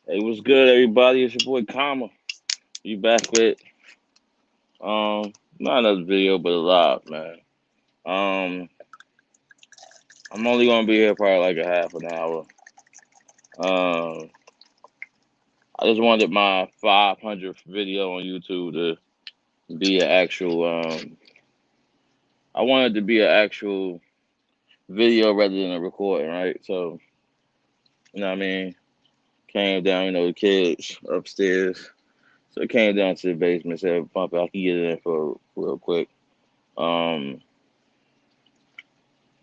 Hey, what's good, everybody? It's your boy Kama. You back with not another video, but a live, man. Um, I'm only gonna be here probably like a half an hour. Um, I just wanted my 500th video on YouTube to be an actual. I wanted to be an actual video rather than a recording, right? So you know what I mean. Came down, the kids upstairs. So it came down to the basement. Said, "Pump, I can get it in for real quick." Um,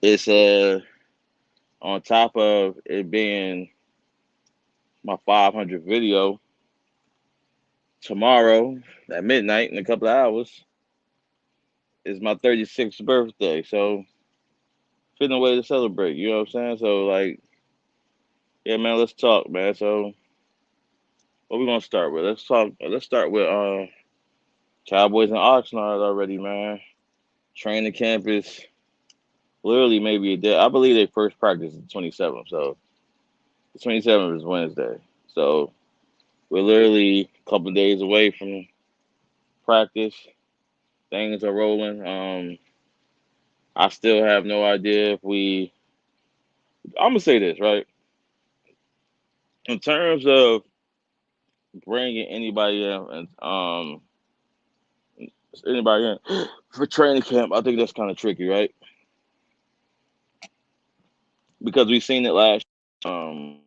it's on top of it being my 500 video tomorrow at midnight in a couple of hours is my 36th birthday. So, fitting a way to celebrate, you know what I'm saying? So, like, yeah, man, let's talk, man. So, what we gonna start with? Let's talk. Let's start with Cowboys and Oxnard already, man. Training camp is literally maybe a day. I believe they first practice is the 27th. So, the 27th is Wednesday. So, we're literally a couple of days away from practice. Things are rolling. I still have no idea if we. I'm gonna say this right in terms of bringing anybody in and anybody in for training camp. I think that's kind of tricky, right? Because we've seen it last. Um,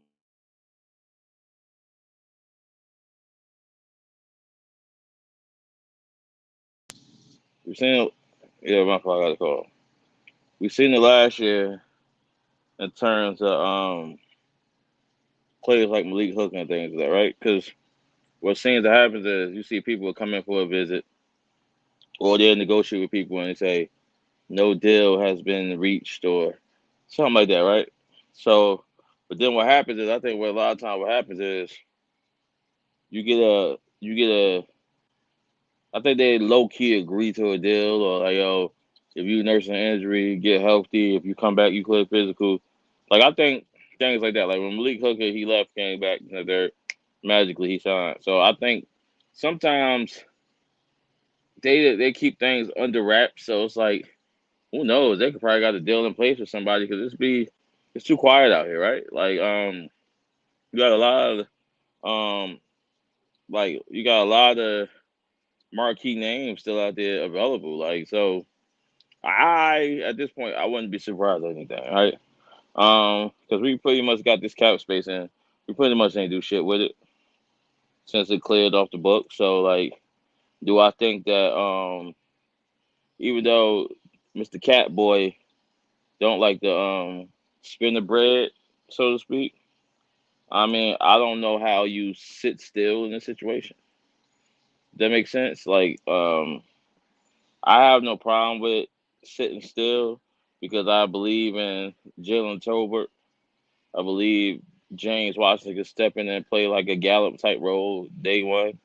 we've seen it. Yeah, my fault. I got a call. We've seen it last year in terms of players like Malik Hook and things like that, right? Because what seems to happen is you see people come in for a visit or they'll negotiate with people and they say no deal has been reached or something like that, right? So, but then what happens is, I think what a lot of times what happens is you get a. I think they low key agree to a deal or like yo, if you nurse an injury, get healthy. If you come back, you clear physical. Like I think things like that. Like when Malik Hooker he left, came back, there magically he signed. So I think sometimes they keep things under wraps. So it's like who knows? They could probably got a deal in place with somebody because it's too quiet out here, right? Like you got a lot of um you got a lot of marquee names still out there available. Like so, I at this point I wouldn't be surprised or anything, right? Because we pretty much got this cap space and we pretty much ain't do shit with it since it cleared off the book. So like, do I think that even though Mr. Cat Boy don't like to spin the bread, so to speak. I mean, I don't know how you sit still in this situation. That makes sense. Like, I have no problem with sitting still because I believe in Jalen Tolbert. I believe James Washington can step in and play like a Gallup type role day one.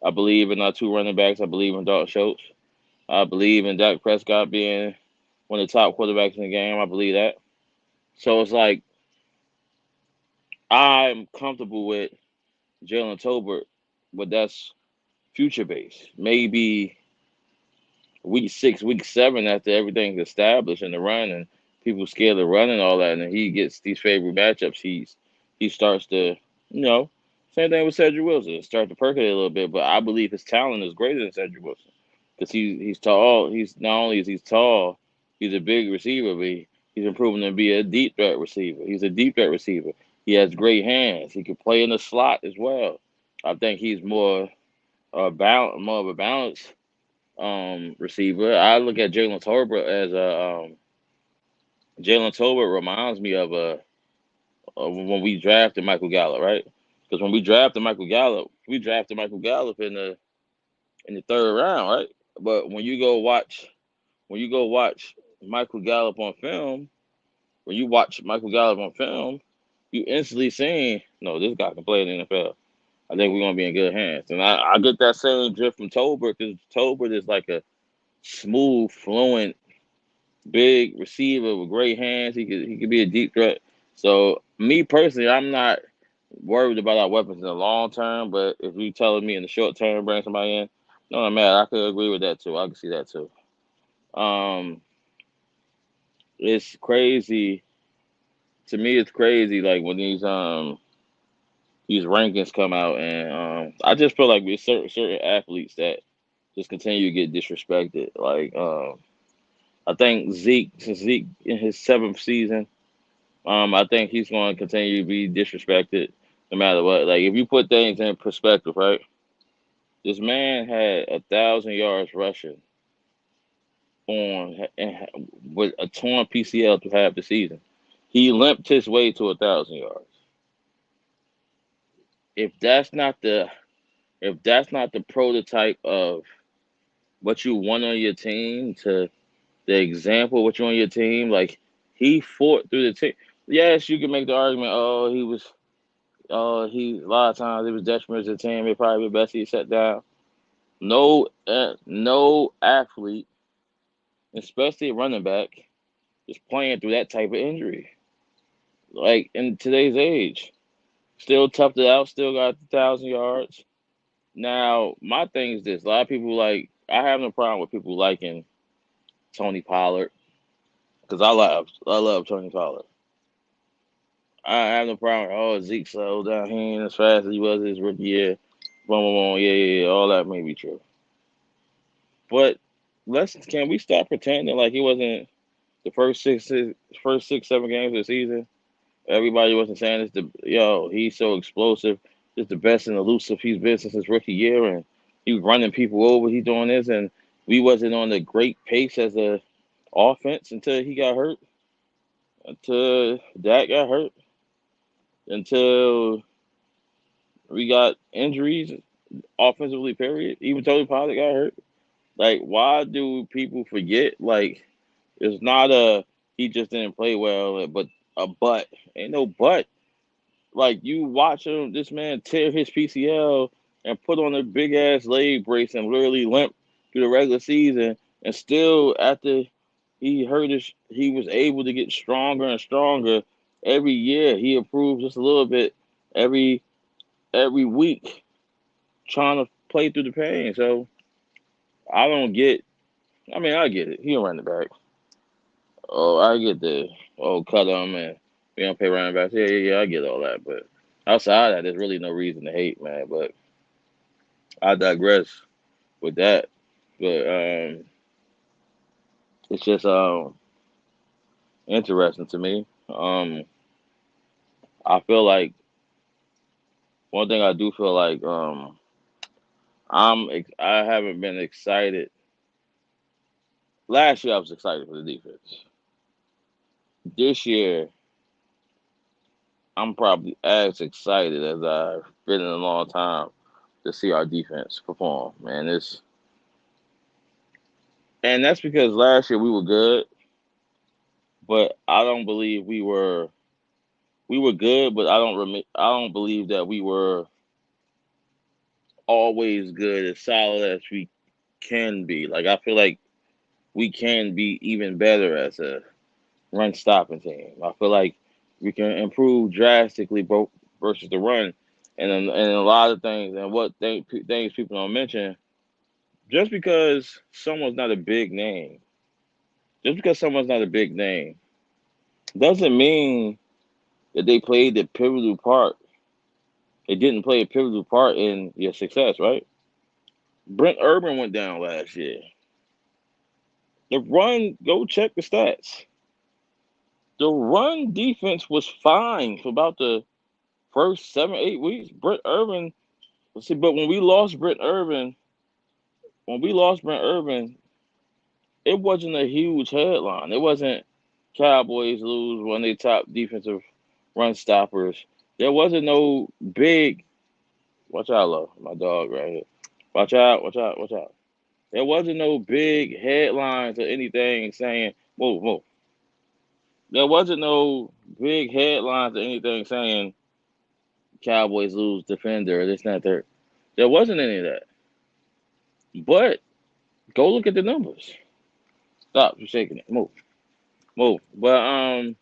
I believe in our two running backs. I believe in Dalton Schultz. I believe in Dak Prescott being one of the top quarterbacks in the game. I believe that. So it's like I'm comfortable with Jalen Tolbert, but that's future base. Maybe week 6, week 7, after everything's established in the run and people scared of run and all that, and he gets these favorite matchups, he starts to, you know, same thing with Cedric Wilson, start to percolate a little bit. But I believe his talent is greater than Cedric Wilson because he's tall. He's not only is he's tall, he's a big receiver, but he's improving to be a deep threat receiver. He's a deep threat receiver. He has great hands. He can play in the slot as well. I think he's more of a balance receiver. I look at Jalen Tolbert as a Jalen Tolbert reminds me of when we drafted Michael Gallup, right? Because when we drafted Michael Gallup in the third round, right? But when you go watch Michael Gallup on film, when you watch Michael Gallup on film, you instantly saying, no, this guy can play in the NFL. I think we're gonna be in good hands. And I get that same drift from Tolbert because Tolbert is like a smooth, fluent big receiver with great hands. He could be a deep threat. So me personally, I'm not. worried about our weapons in the long term, but if you telling me in the short term bring somebody in, no, I'm mad. I could agree with that too. I can see that too. Um, it's crazy to me. It's crazy like when these rankings come out, and I just feel like with certain athletes that just continue to get disrespected. Like I think Zeke, since Zeke in his seventh season, I think he's going to continue to be disrespected no matter what. Like if you put things in perspective, right? This man had 1,000 yards rushing with a torn PCL to half the season. He limped his way to 1,000 yards. If that's not the if that's not the prototype of what you want on your team, to the example of what you want on your team, like he fought through the team. Yes, you can make the argument. He a lot of times it was detriment to the team. It probably be best he sat down. No athlete, especially a running back, is playing through that type of injury. Like in today's age, still toughed it out. Still got 1,000 yards. Now my thing is this: a lot of people like. I have no problem with people liking Tony Pollard because I love Tony Pollard. I have no problem. Oh, Zeke slowed down. He ain't as fast as he was his rookie year. Boom, boom, boom. Yeah. All that may be true. But can we stop pretending like he wasn't the first six, 7 games of the season? Everybody wasn't saying this. He's so explosive. It's the best and elusive he's been since his rookie year, and he was running people over. He's doing this, and we wasn't on the great pace as a offense until he got hurt. Until Dak got hurt. Until we got injuries offensively. Period. Even Tony Pollard got hurt. Like, why do people forget? Like, it's not a he just didn't play well, but a but. Ain't no but. Like you watch him, this man tear his PCL and put on a big ass leg brace and literally limp through the regular season, and still after he hurt his, he was able to get stronger and stronger every year. He improved just a little bit every every week, trying to play through the pain. So I don't get. I mean, I get it. He don't run the back. Oh, I get the cut him and we don't pay running backs. Yeah. I get all that, but outside of that, there's really no reason to hate, man. But I digress with that. But it's just interesting to me. I feel like one thing I do feel like I haven't been excited. Last year I was excited for the defense. This year I'm probably as excited as I've been in a long time to see our defense perform. Man, that's because last year we were good, but I don't believe we were good, but I don't believe that we were always good as solid as we can be. Like I feel like we can be even better as a run stopping team. I feel like we can improve drastically both versus the run, and a lot of things. And things people don't mention, just because someone's not a big name, just because someone's not a big name, doesn't mean that they played the pivotal part. They didn't play a pivotal part in your success, right? Brent Urban went down last year. The run, go check the stats. The run defense was fine for about the first 7, 8 weeks. Brent Urban, see, but when we lost Brent Urban, it wasn't a huge headline. It wasn't Cowboys lose one of their top defensive run stoppers. There wasn't no big. Watch out, love, my dog right here. Watch out. There wasn't no big headlines or anything saying, whoa, whoa. There wasn't no big headlines or anything saying Cowboys lose defender or this, that, third. There wasn't any of that. But go look at the numbers. Stop, you're shaking it. Move. But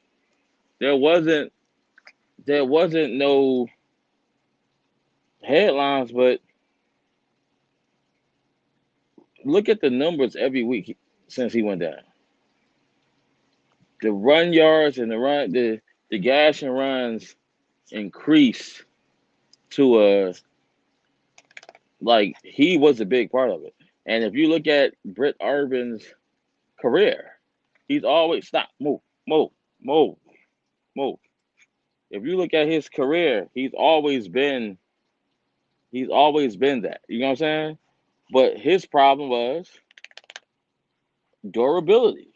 there wasn't no. headlines, but look at the numbers every week since he went down. The run yards and the gash and runs increased to a like he was a big part of it. And if you look at Britt Urban's career, he's always stop, move, move, move. If you look at his career, he's always been that. You know what I'm saying? But his problem was durability.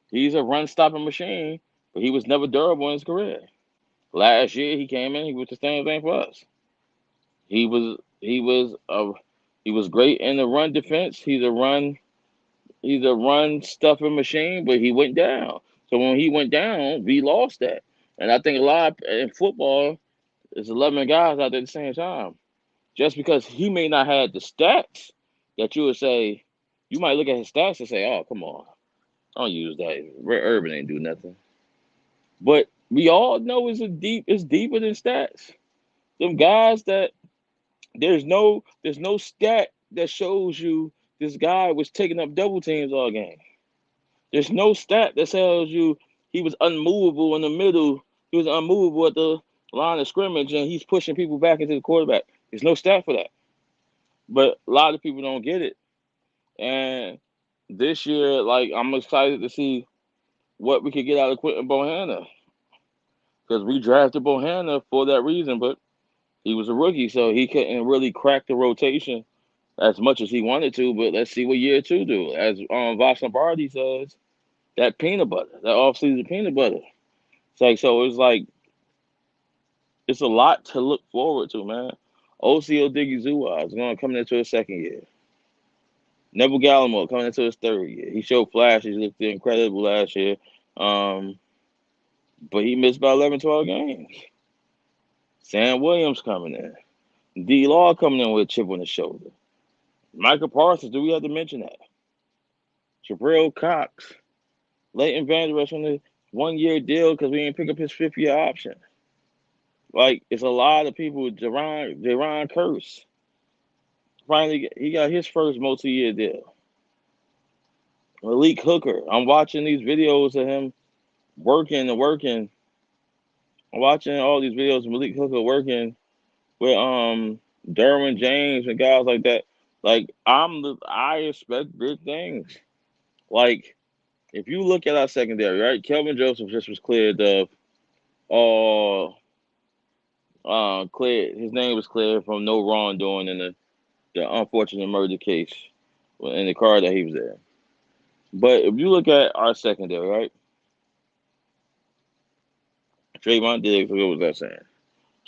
He's a run stopping machine, but he was never durable in his career. Last year he came in, he was the same thing for us. He was great in the run defense. He's a run stuffing machine, but he went down. So when he went down, we lost that. And I think a lot in football is 11 guys out there at the same time. Just because he may not have the stats that you would say, you might look at his stats and say, "Oh, come on, don't use that. Red Urban ain't do nothing." But we all know it's deeper than stats. Them guys that there's no stat that shows you this guy was taking up double teams all game. There's no stat that tells you he was unmovable in the middle. He was unmovable at the line of scrimmage, and he's pushing people back into the quarterback. There's no stat for that. But a lot of people don't get it. And this year, like I'm excited to see what we could get out of Quentin Bohanna because we drafted Bohanna for that reason. But he was a rookie, so he couldn't really crack the rotation as much as he wanted to. But let's see what year two do. As Vosh Lombardi says, that peanut butter, that offseason peanut butter. So it's like it's a lot to look forward to, man. OCO Diggy Zua is going to come into his second year. Neville Gallimore coming into his third year. He showed flashes. He looked incredible last year. Um, but he missed about 11, 12 games. Sam Williams coming in. D Law coming in with a chip on his shoulder. Michael Parsons, do we have to mention that? Jabril Cox. Leighton Vander Esch on the 1 year deal because we didn't pick up his 5th year option. Like, it's a lot of people. Jaron Curse. Finally, he got his first multi-year deal. Malik Hooker. I'm watching these videos of him working and working. I'm watching all these videos of Malik Hooker working with Derwin James and guys like that. Like I expect big things. Like if you look at our secondary, right? Kelvin Joseph just was cleared of all cleared. His name was cleared from no wrongdoing in the unfortunate murder case in the car that he was in. But if you look at our secondary, right? Trayvon Diggs, what was that saying?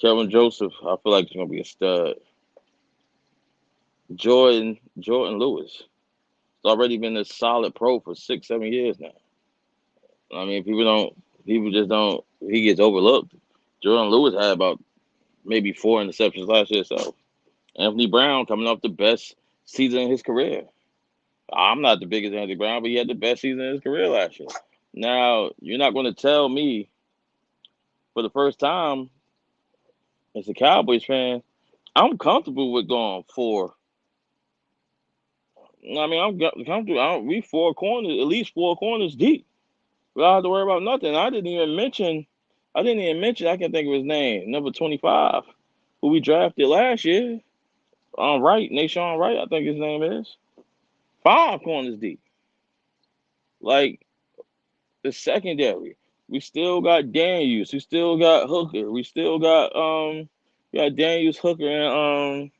Kelvin Joseph, I feel like he's gonna be a stud. Jordan Lewis. He's already been a solid pro for 6, 7 years now. I mean, people just don't. He gets overlooked. Jordan Lewis had about maybe 4 interceptions last year. So Anthony Brown coming off the best season in his career. I'm not the biggest Anthony Brown, but he had the best season in his career last year. Now you're not going to tell me for the first time as a Cowboys fan, I'm comfortable with going for. I mean, comfortable. We 4 corners, at least 4 corners deep. We don't have to worry about nothing. I didn't even mention. I can think of his name. Number 25, who we drafted last year. Wright, Nashawn Wright, I think his name is. 5 corners deep. Like the secondary, we still got Daniels. We still got Hooker. We got Daniels, Hooker, and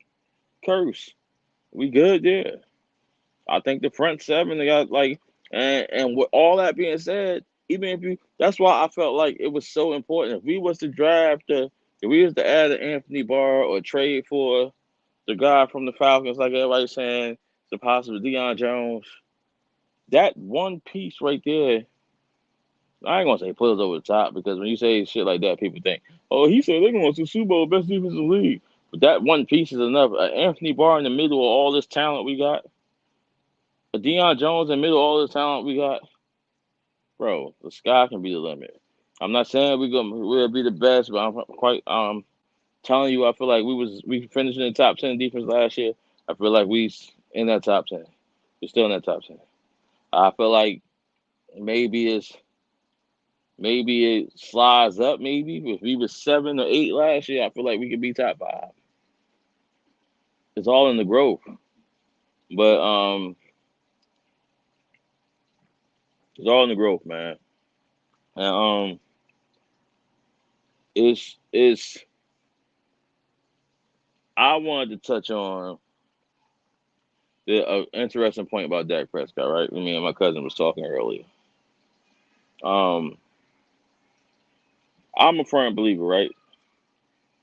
Curse. We good there. I think the front seven they got like and with all that being said, even if you that's why I felt like it was so important. If we was to if we was to add an Anthony Barr or trade for the guy from the Falcons, like everybody's saying, the possible Deion Jones, that one piece right there, I ain't gonna say put us over the top because when you say shit like that, people think, oh, he said they're going to Super Bowl, best defense in the league. But that one piece is enough. Anthony Barr in the middle of all this talent we got. Deion Jones in the middle of all this talent we got, bro, the sky can be the limit. I'm not saying we'll be the best, but I'm quite Telling you, I feel like we finished in the top 10 defense last year. I feel like in that top 10. We're still in that top 10. I feel like maybe it's maybe it slides up. Maybe if we were 7 or 8 last year, I feel like we could be top 5. It's all in the growth, but it's all in the growth, man. And it's I wanted to touch on the interesting point about Dak Prescott, right? Me and my cousin was talking earlier. Um, I'm a firm believer, right?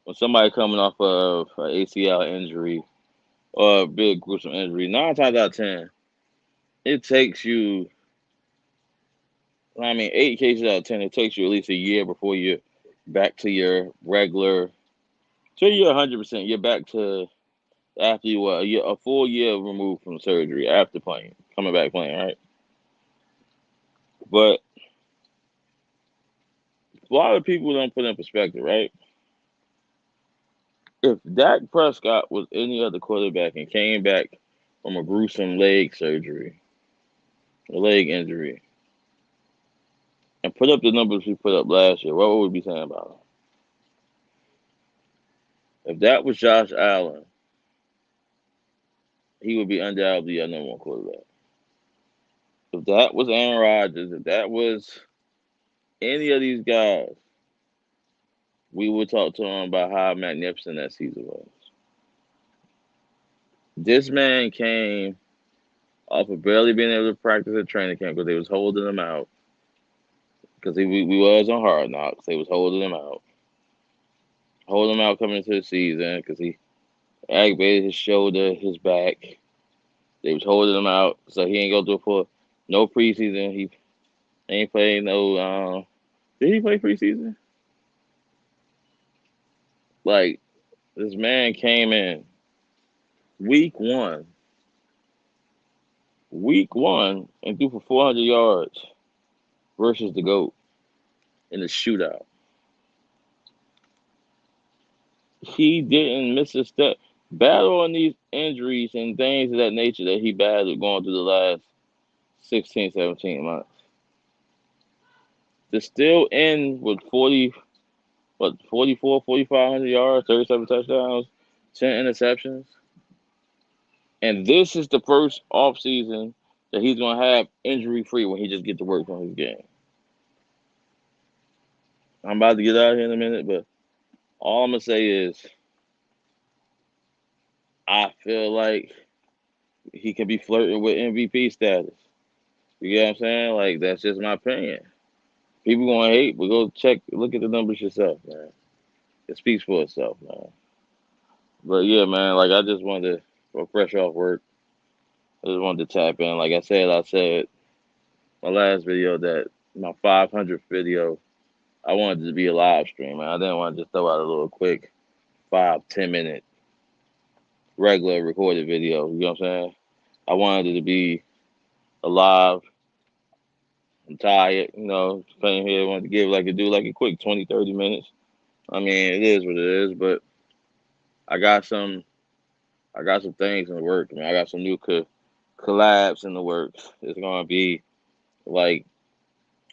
When somebody coming off of an ACL injury or a big gruesome injury, 9 times out of 10, it takes you. I mean, 8 cases out of 10, it takes you at least a year before you're back to your regular. So you're 100%. You're back to after you a full year removed from surgery after playing, coming back playing, right? But a lot of people don't put in perspective, right? If Dak Prescott was any other quarterback and came back from a gruesome leg surgery, a leg injury, and put up the numbers we put up last year, what would we be saying about him? If that was Josh Allen, he would be undoubtedly our number one quarterback. If that was Aaron Rodgers, if that was any of these guys, we would talk to him about how magnificent that season was. This man came off of barely being able to practice at training camp because they was holding him out. Because we was on Hard Knocks, they was holding him out coming into the season because he aggravated his shoulder, his back. They was holding him out, so he ain't go through for no preseason. He ain't played no. Did he play preseason? Like this man came in week one, and threw for 400 yards versus the GOAT in the shootout. He didn't miss a step. Battling these injuries and things of that nature that he battled going through the last 16, 17 months. To still end with 44, 4,500 yards, 37 touchdowns, 10 interceptions. And this is the first offseason that he's going to have injury free when he just get to work on his game. I'm about to get out of here in a minute, but all I'm going to say is I feel like he can be flirting with MVP status. You get what I'm saying? Like, that's just my opinion. People going to hate, but go look at the numbers yourself, man. It speaks for itself, man. But yeah, man, like I just wanted to, fresh off work, I just wanted to tap in. Like I said my last video that my 500th video, I wanted it to be a live stream, man. I didn't want to just throw out a little quick 5-10 minute regular recorded video. You know what I'm saying? I wanted it to be alive. I'm tired, came here, wanted to give like a quick 20-30 minutes. I mean, it is what it is, but I got some things in the work, man. I got some new collabs in the works. It's gonna be like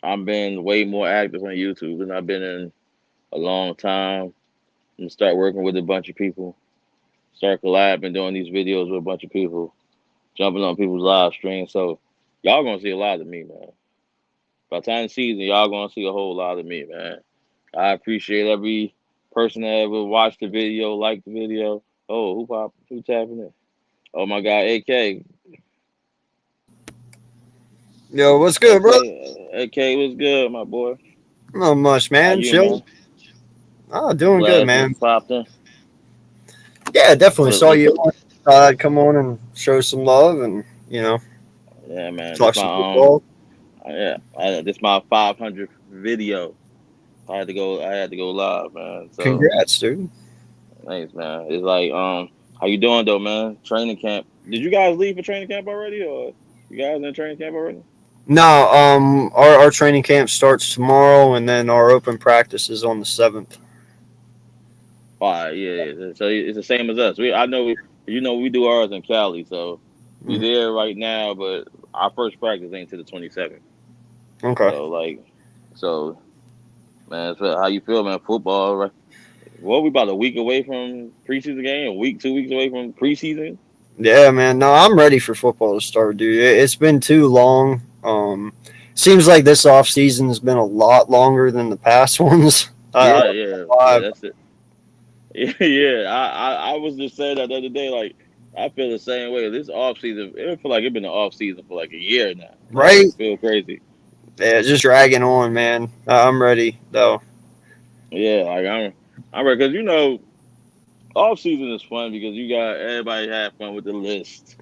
I've been way more active on YouTube than I've been in a long time. I'm gonna start working with a bunch of people, start collabing, doing these videos with a bunch of people, jumping on people's live streams. So y'all gonna see a lot of me, man. By the time the season, y'all gonna see a whole lot of me, man. I appreciate every person that ever watched the video, liked the video. Oh, who tapping in? Oh my God, AK. Yo, what's good, bro? AK was good, my boy. Not much, How man. you, man? Chill. Oh, doing good, Glad you man. popped in. Yeah, definitely What, saw what, you on. I'd come on and show some love and, yeah, man. talk some football. This my 500th video. I had to go live, man. So Congrats, dude. thanks, man. It's like, how you doing though, man? Training camp. Did you guys leave for training camp already, or you guys in training camp already? No, our training camp starts tomorrow, and then our open practice is on the 7th. All right, yeah. So it's the same as us. I know, we do ours in Cali, so we Mhm. there right now. But our first practice ain't to the 27th. Okay. So so man, so how you feel, man? Football, right? What we about a week away from preseason game? A week, 2 weeks away from preseason? Yeah, man. No, I'm ready for football to start, dude. It's been too long. Seems like this off season has been a lot longer than the past ones. I Yeah, don't yeah, know yeah. why. That's it. Yeah. I was just saying that the other day. Like, I feel the same way. This off season, it feel like it's been an off season for like a year now. Like, Right? it feel crazy. Yeah, just dragging on, man. I'm ready though. Yeah, like I'm ready because off season is fun because you got everybody have fun with the list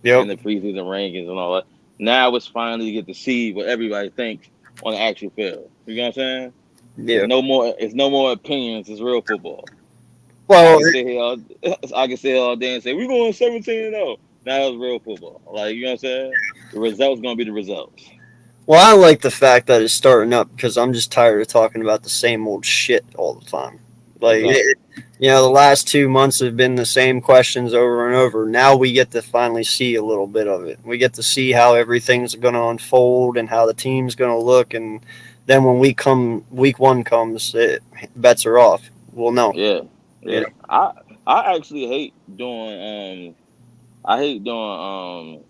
Yep. and the preseason rankings and all that. Now it's finally get to see what everybody thinks on the actual field. You know what I'm saying? Yeah. It's no more opinions. It's real football. I Well, can sit here all, I can sit here all day and say we're going 17-0. Now it's real football. Like, you know what I'm saying? The results gonna be the results. well, I like the fact that it's starting up because I'm just tired of talking about the same old shit all the time. Like, Exactly. the last 2 months have been the same questions over and over. Now we get to finally see a little bit of it. We get to see how everything's going to unfold and how the team's going to look. And then when week one comes, bets are off. We'll know. Yeah. You Yeah. I actually hate doing I hate doing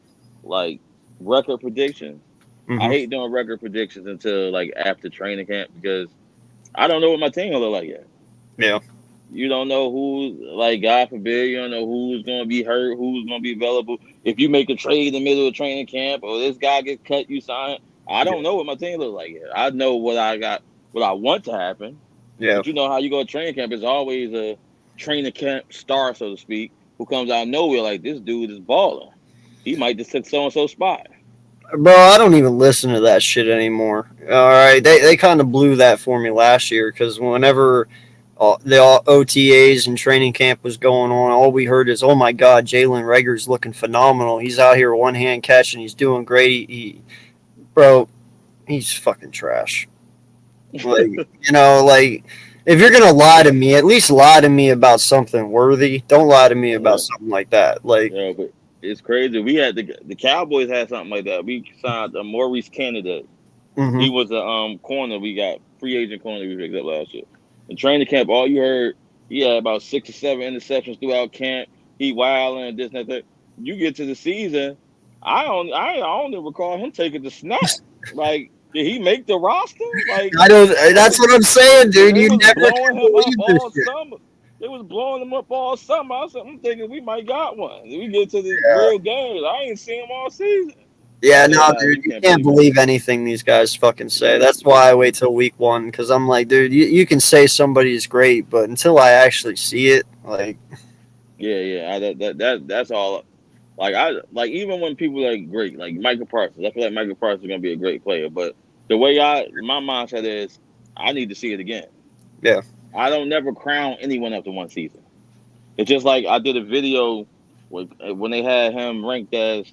like record predictions. know. I hate doing record predictions until like after training camp because I don't know what my team will look like yet. Yeah. You don't know who, like, God forbid, you don't know who's going to be hurt, who's going to be available. If you make a trade in the middle of training camp or this guy gets cut, you sign. I don't know what my team looks like yet. I know what I got, what I want to happen. Yeah. But you know how you go to training camp, it's always a training camp star, so to speak, who comes out of nowhere like, this dude is balling. He might just take so and so spot. Bro, I don't even listen to that shit anymore. All right, they kind of blew that for me last year because whenever the OTAs and training camp was going on, all we heard is, "Oh my God, Jalen Rager's looking phenomenal. He's out here one hand catching. He's doing great. Bro, he's fucking trash." Like, like if you're gonna lie to me, at least lie to me about something worthy. Don't lie to me about Yeah. something like that. Like, Yeah, but it's crazy. We had the Cowboys had something like that. We signed a Maurice Candidate. hmm He was a corner we got free agent corner we picked up last year. In training camp, all you heard he had about 6 or 7 interceptions throughout camp. He wilding and this and that. You get to the season, I only recall him taking the snap. Like, did he make the roster? Like, I don't. they That's was what I'm saying, dude. they You was never blowing can him up believe this all shit. summer. They was blowing him up all summer. I'm thinking we might got one. We get to the Yeah. real games. I ain't seen him all season. Yeah, I said, no, nah, dude, you you can't can't believe that. believe anything these guys fucking say. That's why I wait till week one because I'm like, dude, you can say somebody's great, but until I actually see it, like, Yeah, yeah. That's all. Like, even when people are great, like Michael Parsons, I feel like Michael Parsons is gonna be a great player. But the way my mindset is, I need to see it again. yeah, I don't never crown anyone after one season. It's just like I did a video when they had him ranked as,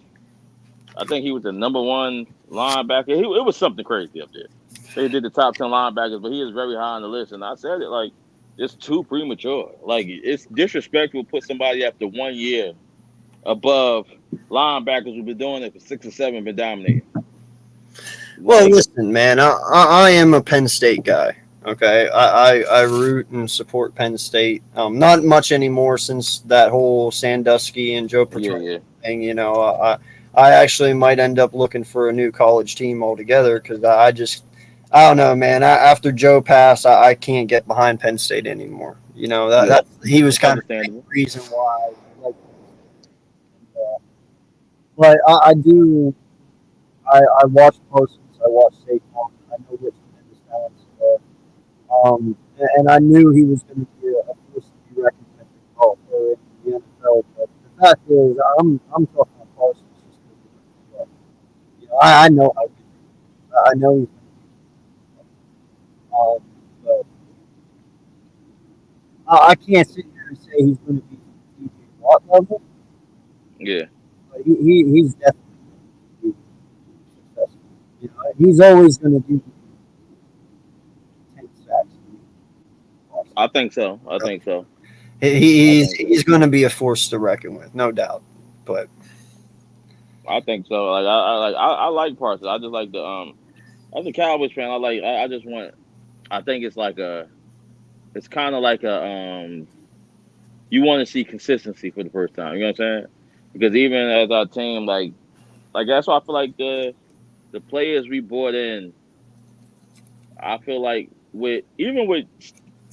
I think he was the number one linebacker. It was something crazy up there. They did the top 10 linebackers, but he is very high on the list. And I said it like, it's too premature. Like, it's disrespectful to put somebody after 1 year above linebackers who've been doing it for 6 or 7, been dominating. Well, Like, listen, man, I am a Penn State guy. Okay, I root and support Penn State. Not much anymore since that whole Sandusky and Joe yeah, Paterno yeah, thing. I actually might end up looking for a new college team altogether because I don't know, man. After Joe passed, I can't get behind Penn State anymore. yeah. That he was It's kind of the main understandable. reason why. Like, but I do. I watched Parsons. I watched Saquon. I know which tremendous talents. And I knew he was going to be a force to be reckoned with in the NFL. But the fact is, I'm talking about Parsons just because I know how good he is. I know he's but I can't sit here and say he's going to be TJ Watt level. Yeah. But he's definitely going to be successful. He's always going to do 10 sacks. I think so. I think so. I He's going to be a force to reckon with, no doubt. But I think so. Like I like Parsons. I just like the as a Cowboys fan, I just want. I think it's like it's kind of like a you want to see consistency for the first time. You know what I'm saying? Because even as our team, like that's why I feel like the players we brought in, I feel like with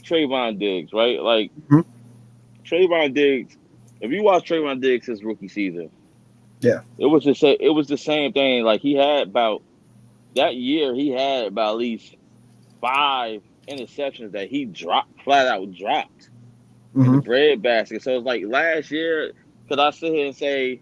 Trayvon Diggs, right? Like Mhm. Trayvon Diggs, if you watch Trayvon Diggs his rookie season, Yeah. it was the same thing. Like he had about that year, he had about at least 5 interceptions that he dropped flat out dropped in the Hmm. breadbasket. So it's like last year, could I sit here and say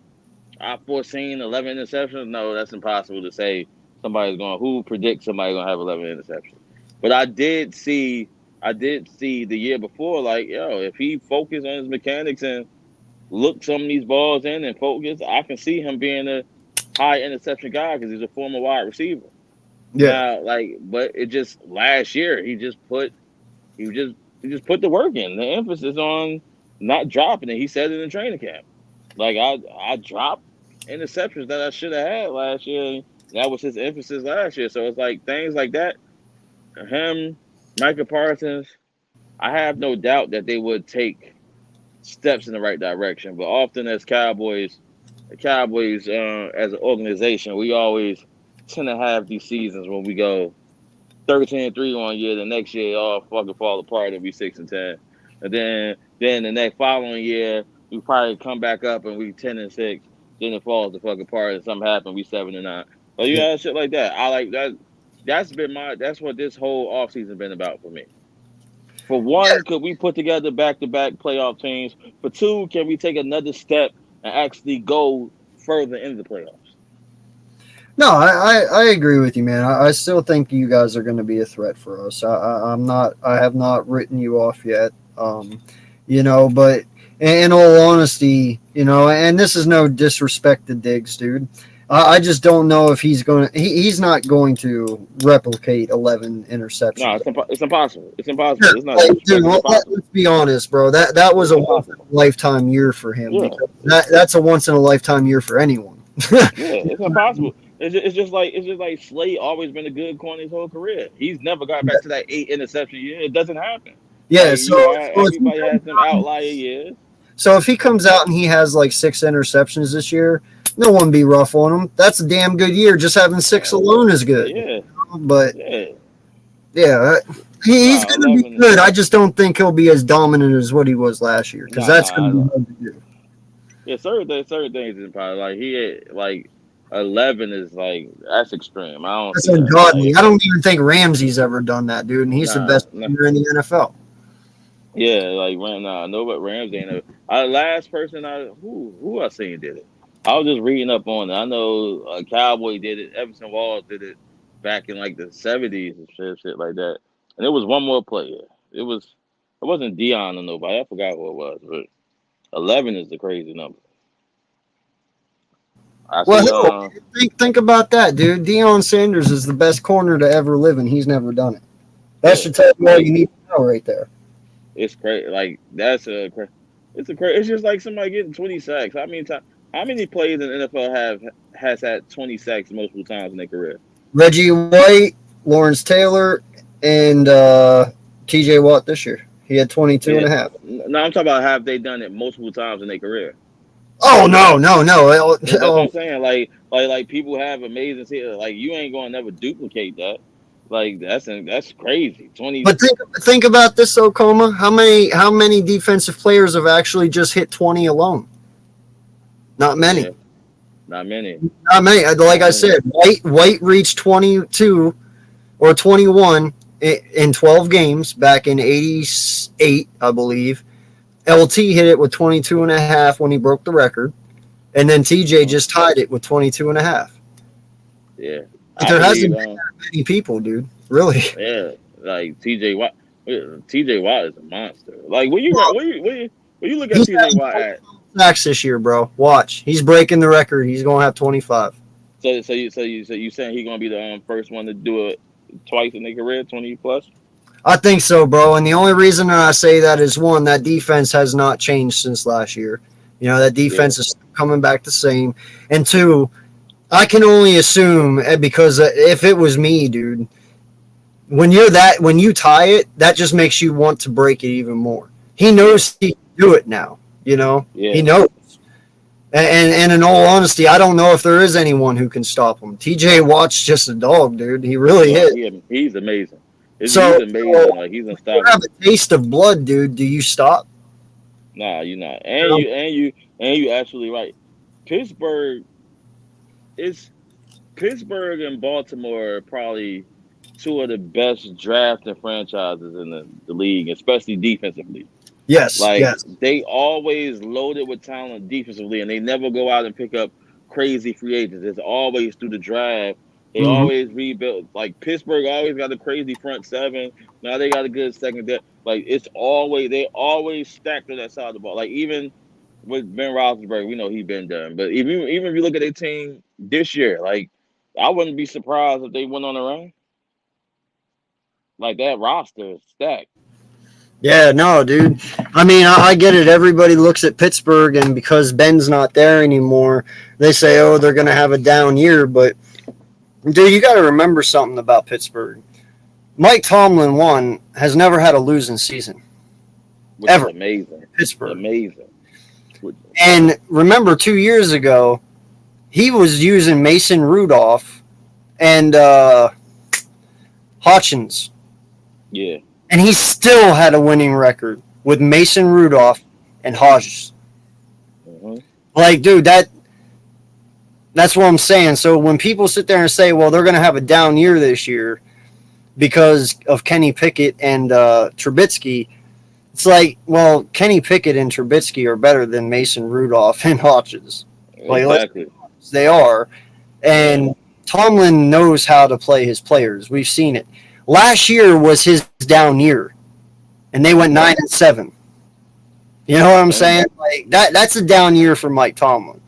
I foreseen 11 interceptions? No, that's impossible to say. Somebody's going. Who predicts somebody going to have 11 interceptions? But I did see the year before, like yo, if he focused on his mechanics and looked some of these balls in and focus, I can see him being a high interception guy because he's a former wide receiver. Yeah. Now, like, but it just last year he just he just put the work in. The emphasis on not dropping it. He said it in training camp. Like I dropped interceptions that I should have had last year. That was his emphasis last year. So it's like things like that. Him, Micah Parsons. I have no doubt that they would take steps in the right direction. But often as the Cowboys as an organization, we always tend to have these seasons when we go 13-3 one year, the next year all fucking fall apart and be 6-10. And then the next following year we probably come back up and we 10-6. Then it falls the fuck apart and something happens, we 7-9. But you Yeah. know, shit like that. I like that. That's what this whole offseason been about for me. For one, could we put together back to back playoff teams? For two, can we take another step and actually go further in the playoffs? No, I agree with you, man. I still think you guys are going to be a threat for us. I'm not. I have not written you off yet. But in all honesty, and this is no disrespect to Diggs, dude. I just don't know if he's going to. He's not going to replicate 11 No, interceptions. it's impossible. It's impossible. Yeah, It's not like, dude, disrespect. It's impossible. let's be honest, bro. That was It's a once in impossible. a lifetime year for him Yeah, because that's a once in a lifetime year for anyone. yeah, it's impossible. It's just like Slade always been a good corner his whole career. He's never got back to that 8 interception year. It doesn't happen. Yeah, Like so, you have so if he everybody has them outlier years. So if he comes out and he has like 6 interceptions this year, no one be rough on him. That's a damn good year. Just having six Uh, alone is good. yeah, But yeah. yeah, he's Nah, going to be 11. good. I just don't think he'll be as dominant as what he was last year because that's going to Nah. be hard to do. Yeah, certain things is probably like he had, like 11 is like that's extreme. I don't That's see that. ungodly. Like I don't even think Ramsey's ever done that, dude. And he's the nah, best nah. player in the NFL. Yeah, like nah, no, but Ramsey ain't. Last person who I seen did it. I was just reading up on it. I know Cowboy did it. Everson Walls did it back in like the '70s and shit like that. And there was one more player. It wasn't Dion or nobody. I forgot who it was, but 11 is the crazy number. I Well, see. hell, think about that, dude. Deion Sanders is the best corner to ever live, and he's never done it. That Yeah, should tell you all like you need to know right there. it's crazy. Like that's it's a crazy. It's just like somebody getting 20 sacks. How many players in the NFL has had 20 sacks multiple times in their career? Reggie White, Lawrence Taylor, and TJ Watt this year. He had 22 Yeah. and a half. No, I'm talking about have they done it multiple times in their career? Oh, no. That's what I'm saying. Like people have amazing like you ain't gonna never duplicate that. Like that's crazy. 20. But think about this, though, Coma. How many defensive players have actually just hit 20 alone? Not many. Yeah, not many. Not many. Like Not I many. said, White reached 22 or 21 in 12 games back in 88, I believe. LT hit it with 22 and a half when he broke the record. And then TJ Uh-huh. just tied it with 22 and a half. Yeah, Like, I there believe. hasn't been that many people, dude. Really. Yeah, like TJ Watt. TJ Watt is a monster. Like when you look at He's TJ got Watt at sacks this year, bro. Watch. He's breaking the record. He's going to have 25. so you saying he gonna be the first one to do it twice in their career, 20 plus? I think so, bro. And the only reason I say that is one, that defense has not changed since last year. You know, that Yeah. defense is coming back the same. And two, I can only assume because if it was me, dude, when you tie it, that just makes you want to break it even more. He knows he can do it now. You know, Yeah. he knows. And in all honesty, I don't know if there is anyone who can stop him. TJ Watt's just a dog, dude. He really is. He's amazing. So, he's amazing. Like he's you unstoppable. have a taste of blood, dude. Do you stop? Nah, you're not. And you absolutely right. Pittsburgh Pittsburgh and Baltimore are probably two of the best drafting franchises in the league, especially defensively. Yes. Like Yes. they always loaded with talent defensively, and they never go out and pick up crazy free agents. It's always through the draft. They Mhm. always rebuild. Like Pittsburgh always got a crazy front seven. Now they got a good second depth. Like they always stacked on that side of the ball. Like even with Ben Roethlisberger, we know he's been done. But even if you look at their team this year, like I wouldn't be surprised if they went on a run. Like that roster is stacked. Yeah, no, dude. I mean, I get it. Everybody looks at Pittsburgh, and because Ben's not there anymore, they say, oh, they're going to have a down year. But, dude, you got to remember something about Pittsburgh. Mike Tomlin, one, has never had a losing season. Which Ever. is amazing. Pittsburgh. Amazing. And remember, 2 years ago, he was using Mason Rudolph and Hutchins. Yeah. And he still had a winning record with Mason Rudolph and Hodges. Mm-hmm. Like, dude, that's what I'm saying. So when people sit there and say, well, they're going to have a down year this year because of Kenny Pickett and Trubisky, it's like, well, Kenny Pickett and Trubisky are better than Mason Rudolph and Hodges. Like, Exactly. they are. And Tomlin knows how to play his players. We've seen it. Last year was his down year, and they went 9-7. You know what I'm saying? Like that's a down year for Mike Tomlin.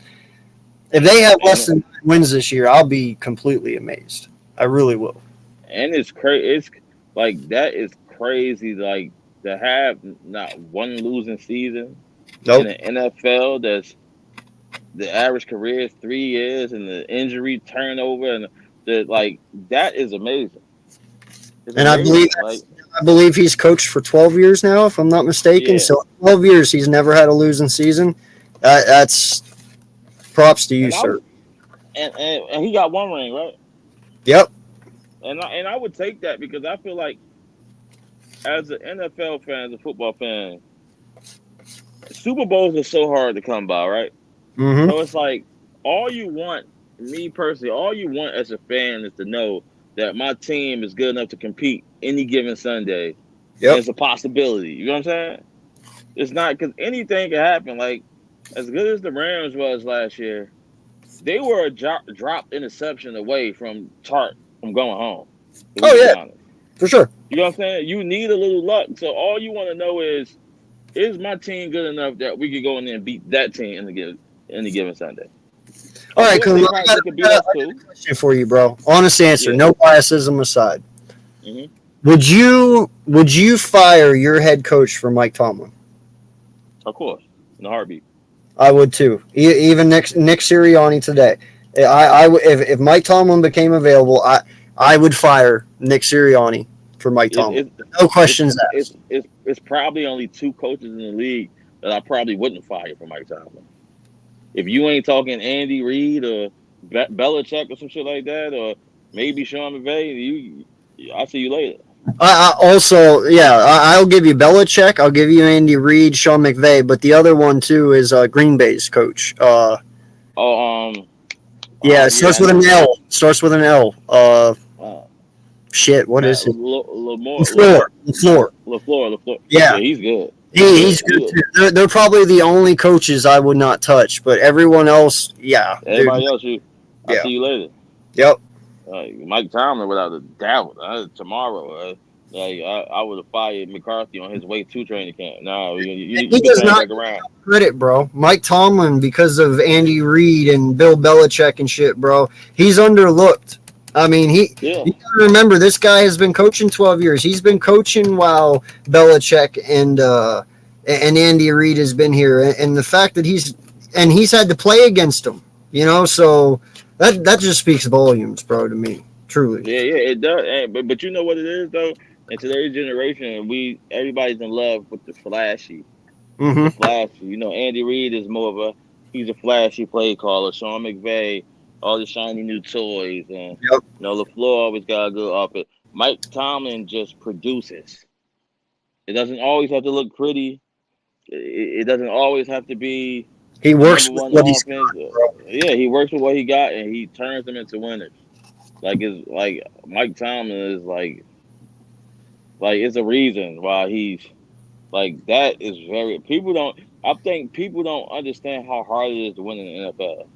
If they have less than 9 wins this year, I'll be completely amazed. I really will. And it's crazy. It's like that is crazy. Like to have not one losing season Nope. in the NFL. That's the average career is 3 years, and the injury turnover and that is amazing. It's And amazing. I believe he's coached for 12 years now, if I'm not mistaken. Yeah. So 12 years, he's never had a losing season. That's props to you, sir. And he got one ring, right? Yep. And I would take that because I feel like as an NFL fan, as a football fan, Super Bowls are so hard to come by, right? Mm-hmm. So it's like all you want, me personally, all you want as a fan is to know that my team is good enough to compete any given Sunday. Yep. It's a possibility. You know what I'm saying? It's not because anything can happen. Like as good as the Rams was last year, they were a dropped interception away from from going home. Oh yeah, for sure. You know what I'm saying? You need a little luck. So all you want to know is my team good enough that we could go in there and beat that team any given Sunday? All right, cool. I got a question for you, bro. Honest answer, no biasism aside. Mm-hmm. Would you fire your head coach for Mike Tomlin? Of course, in a heartbeat. I would too. Even Nick Sirianni today. If Mike Tomlin became available, I would fire Nick Sirianni for Mike Tomlin. No questions asked. It's probably only 2 coaches in the league that I probably wouldn't fire for Mike Tomlin. If you ain't talking Andy Reid or Belichick or some shit like that, or maybe Sean McVay, I'll see you later. I'll give you Belichick. I'll give you Andy Reid, Sean McVay, but the other one too is Green Bay's coach. It starts with an L. Starts with an L. What is it? LaFleur. Yeah, he's good. He's good too. They're probably the only coaches I would not touch, but everyone else, yeah. Everybody else, I'll see you later. Yep. Mike Tomlin, without a doubt, tomorrow, I would have fired McCarthy on his way to training camp. No, he does not get credit, bro. Mike Tomlin, because of Andy Reid and Bill Belichick and shit, bro, he's underlooked. I mean, Yeah, you gotta remember this guy has been coaching 12 years. He's been coaching while Belichick and Andy Reid has been here, and the fact that he's had to play against him, so that just speaks volumes, bro, to me, truly. yeah, it does. But you know what it is though. In today's generation, everybody's in love with the flashy, Mm-hmm. You know, Andy Reid is more of a he's a flashy play caller. Sean McVay, all the shiny new toys, and Yep. LaFleur always got a good offense. Mike Tomlin just produces. It doesn't always have to look pretty. It doesn't always have to be He the works number with one what he's offense. got, bro. Yeah, he works with what he got and he turns them into winners. Like Mike Tomlin is like it's a reason why he's like that is very people don't I think people don't understand how hard it is to win in the NFL.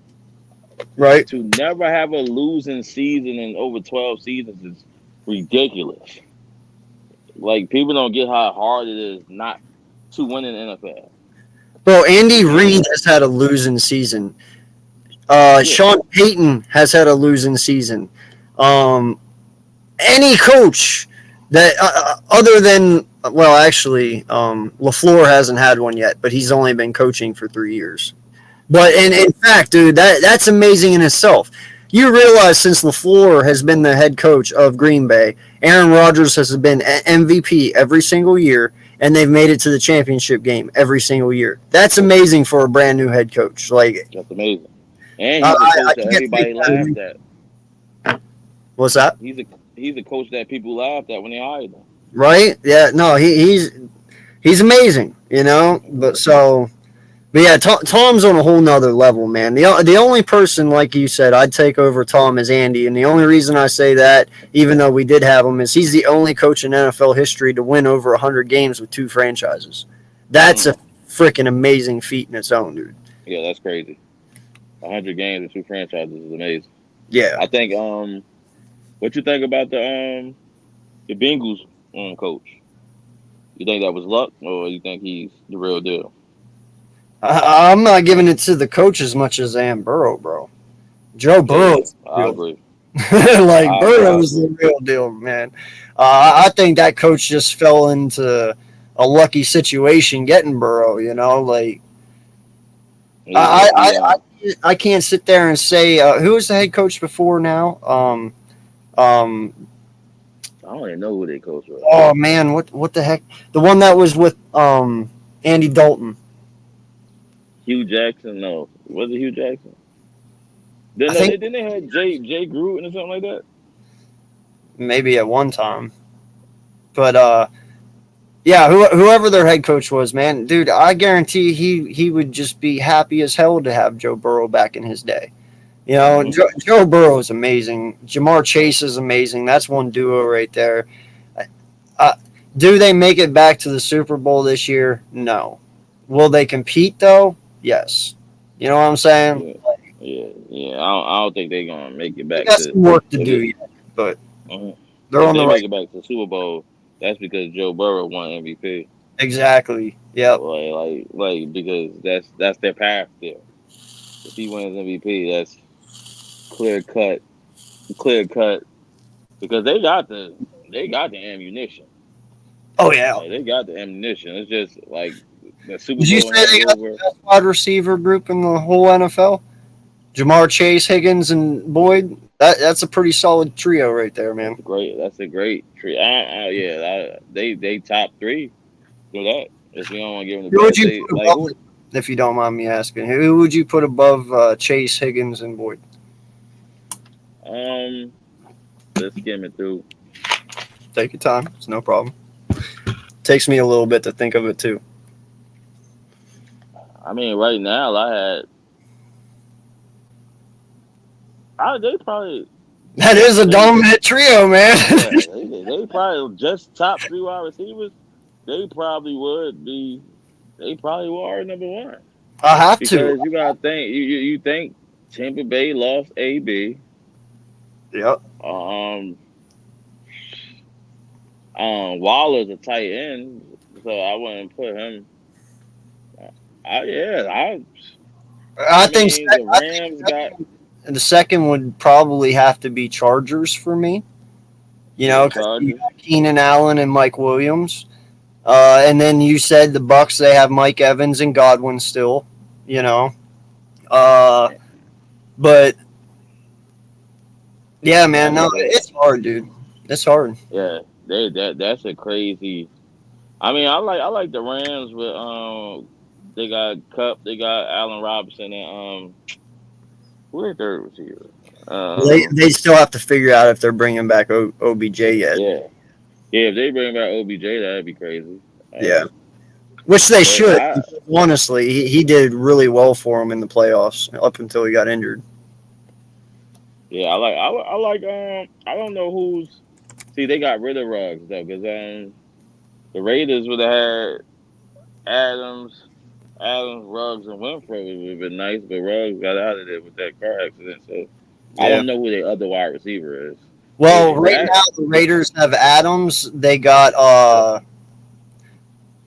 Right? To never have a losing season in over 12 seasons is ridiculous. Like people don't get how hard it is not to win in the NFL. Bro, Andy Period. Reid has had a losing season. Yeah. Sean Payton has had a losing season. Um, any coach that other than actually, LaFleur hasn't had one yet, but he's only been coaching for 3 years. But in fact, dude, that's amazing in itself. You realize since LaFleur has been the head coach of Green Bay, Aaron Rodgers has been MVP every single year, and they've made it to the championship game every single year. That's amazing for a brand new head coach. Like, That's amazing. And I, he's a I coach that can't take everybody that away. laughed at. What's that? He's a coach that people laughed at when they hired him. Right? Yeah. No, he's amazing. But yeah, Tom's on a whole nother level, man. The only person, like you said, I'd take over Tom is Andy, and the only reason I say that, even though we did have him, is he's the only coach in NFL history to win over 100 games with two franchises. That's a freaking amazing feat in its own, dude. Yeah, that's crazy. 100 games with two franchises is amazing. Yeah. I think what you think about the Bengals coach? You think that was luck, or you think he's the real deal? I'm not giving it to the coach as much as I am Burrow, bro. Joe Yeah, Burrow's I real. agree. Like I Burrow's the agree. real deal, man. I think that coach just fell into a lucky situation getting Burrow. Like Yeah, I I, yeah. I can't sit there and say who was the head coach before now. Um, I don't even know who they coach right oh now. man, what the heck? The one that was with Andy Dalton. Hugh Jackson, no, was it Hugh Jackson? I Then no, think they had Jay Gruden or something like that. maybe at one time, but yeah, whoever their head coach was, man, dude, I guarantee he would just be happy as hell to have Joe Burrow back in his day. Hmm. Joe Burrow is amazing. Jamar Chase is amazing. That's one duo right there. Uh, do they make it back to the Super Bowl this year? No. Will they compete though? Yes. You know what I'm saying? Yeah, yeah. I don't think they're gonna make it They back got to some work to if do it. yet, but Mhm. they're If on the they right. make it back to the Super Bowl, that's because Joe Burrow won MVP. Exactly. Yep. Because that's their path there. If he wins MVP, that's clear cut, clear cut. Because they got the ammunition. Oh yeah. Like they got the ammunition. It's just like the Super Did you Bowl say they got hangover. the best wide receiver group in the whole NFL? Jamar Chase, Higgins, and Boyd. That's a pretty solid trio right there, man. That's a great tree. Yeah, they top three for that. If you don't want to give them the Who would best, you they put like above who? them, if you don't mind me asking? Who would you put above Chase, Higgins, and Boyd? Um, let's skim it through. Take your time. It's no problem. Takes me a little bit to think of it too. I mean, right now they probably That is a they dominant trio, man. yeah they probably just top three wide receivers. They probably would be. They probably were number one I have to. because you gotta think you think Tampa Bay lost AB. Yep. Um, Waller's a tight end, so I wouldn't put him. I yeah, I I think mean the I think Rams got And the second would probably have to be Chargers for me. You Yeah, know, because you Chargers. got Keenan Allen and Mike Williams. And then you said the Bucks, they have Mike Evans and Godwin still, you know. Uh, but yeah, man, That's no, crazy. it's hard, dude. It's hard. Yeah, that's a crazy. I mean, I like the Rams, but they got Cup, they got Allen Robinson, and who their third receiver? Um, They still have to figure out if they're bringing back OBJ yet. yeah, yeah. If they bring back OBJ, that'd be crazy. Yeah, Uh, which they but should. Honestly, he did really well for him in the playoffs up until he got injured. yeah, I like I don't know who's. See, they got rid of Ruggs though, because the Raiders would have had Adams, Ruggs, and Winfrey would have been nice, but Ruggs got out of there with that car accident. So I Yeah. don't know who their other wide receiver is. Well, Is right that now the Raiders have Adams. They got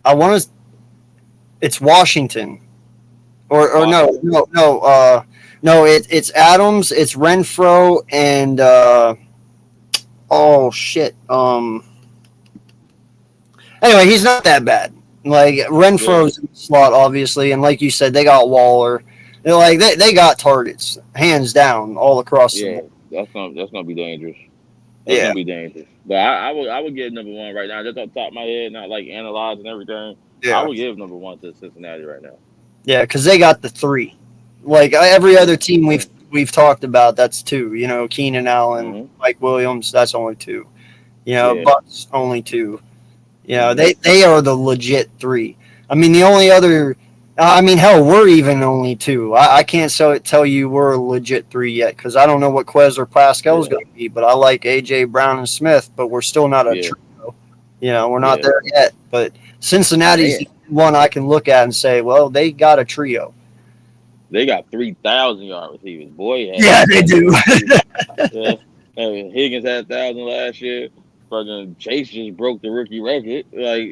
I want to. It's Washington, or no, Washington? no, no, no. It's Adams. It's Renfro and oh shit. Anyway, he's not that bad. Like Yeah, Renfro's in the slot, obviously, and like you said, they got Waller. They got targets, hands down, all across the yeah. board. That's gonna be dangerous. That's Yeah, gonna be dangerous. But I would give number one right now, just off the top of my head, not like analyzing everything. I yeah, would give number one to Cincinnati right now. yeah, because they got the three. Like every other team we've talked about, that's two. You know, Keenan Allen, Mm-hmm. Mike Williams, that's only two. You know, Yeah. Bucks only two. You know, Mm-hmm. they are the legit three. I mean, the only other. I mean, hell, we're even only two. I can't tell you we're a legit three yet because I don't know what Quez or Pascal's Yeah. going to be. But I like AJ Brown and Smith, but we're still not a Yeah. trio. You know, we're not Yeah. there yet. But Cincinnati's Man, the one I can look at and say, well, they got a trio. they got 3,000 yard receivers. Boy had Yeah, they 1,000 do. yard receivers. Yeah. Higgins had 1,000 last year. Fucking Chase just broke the rookie record. Like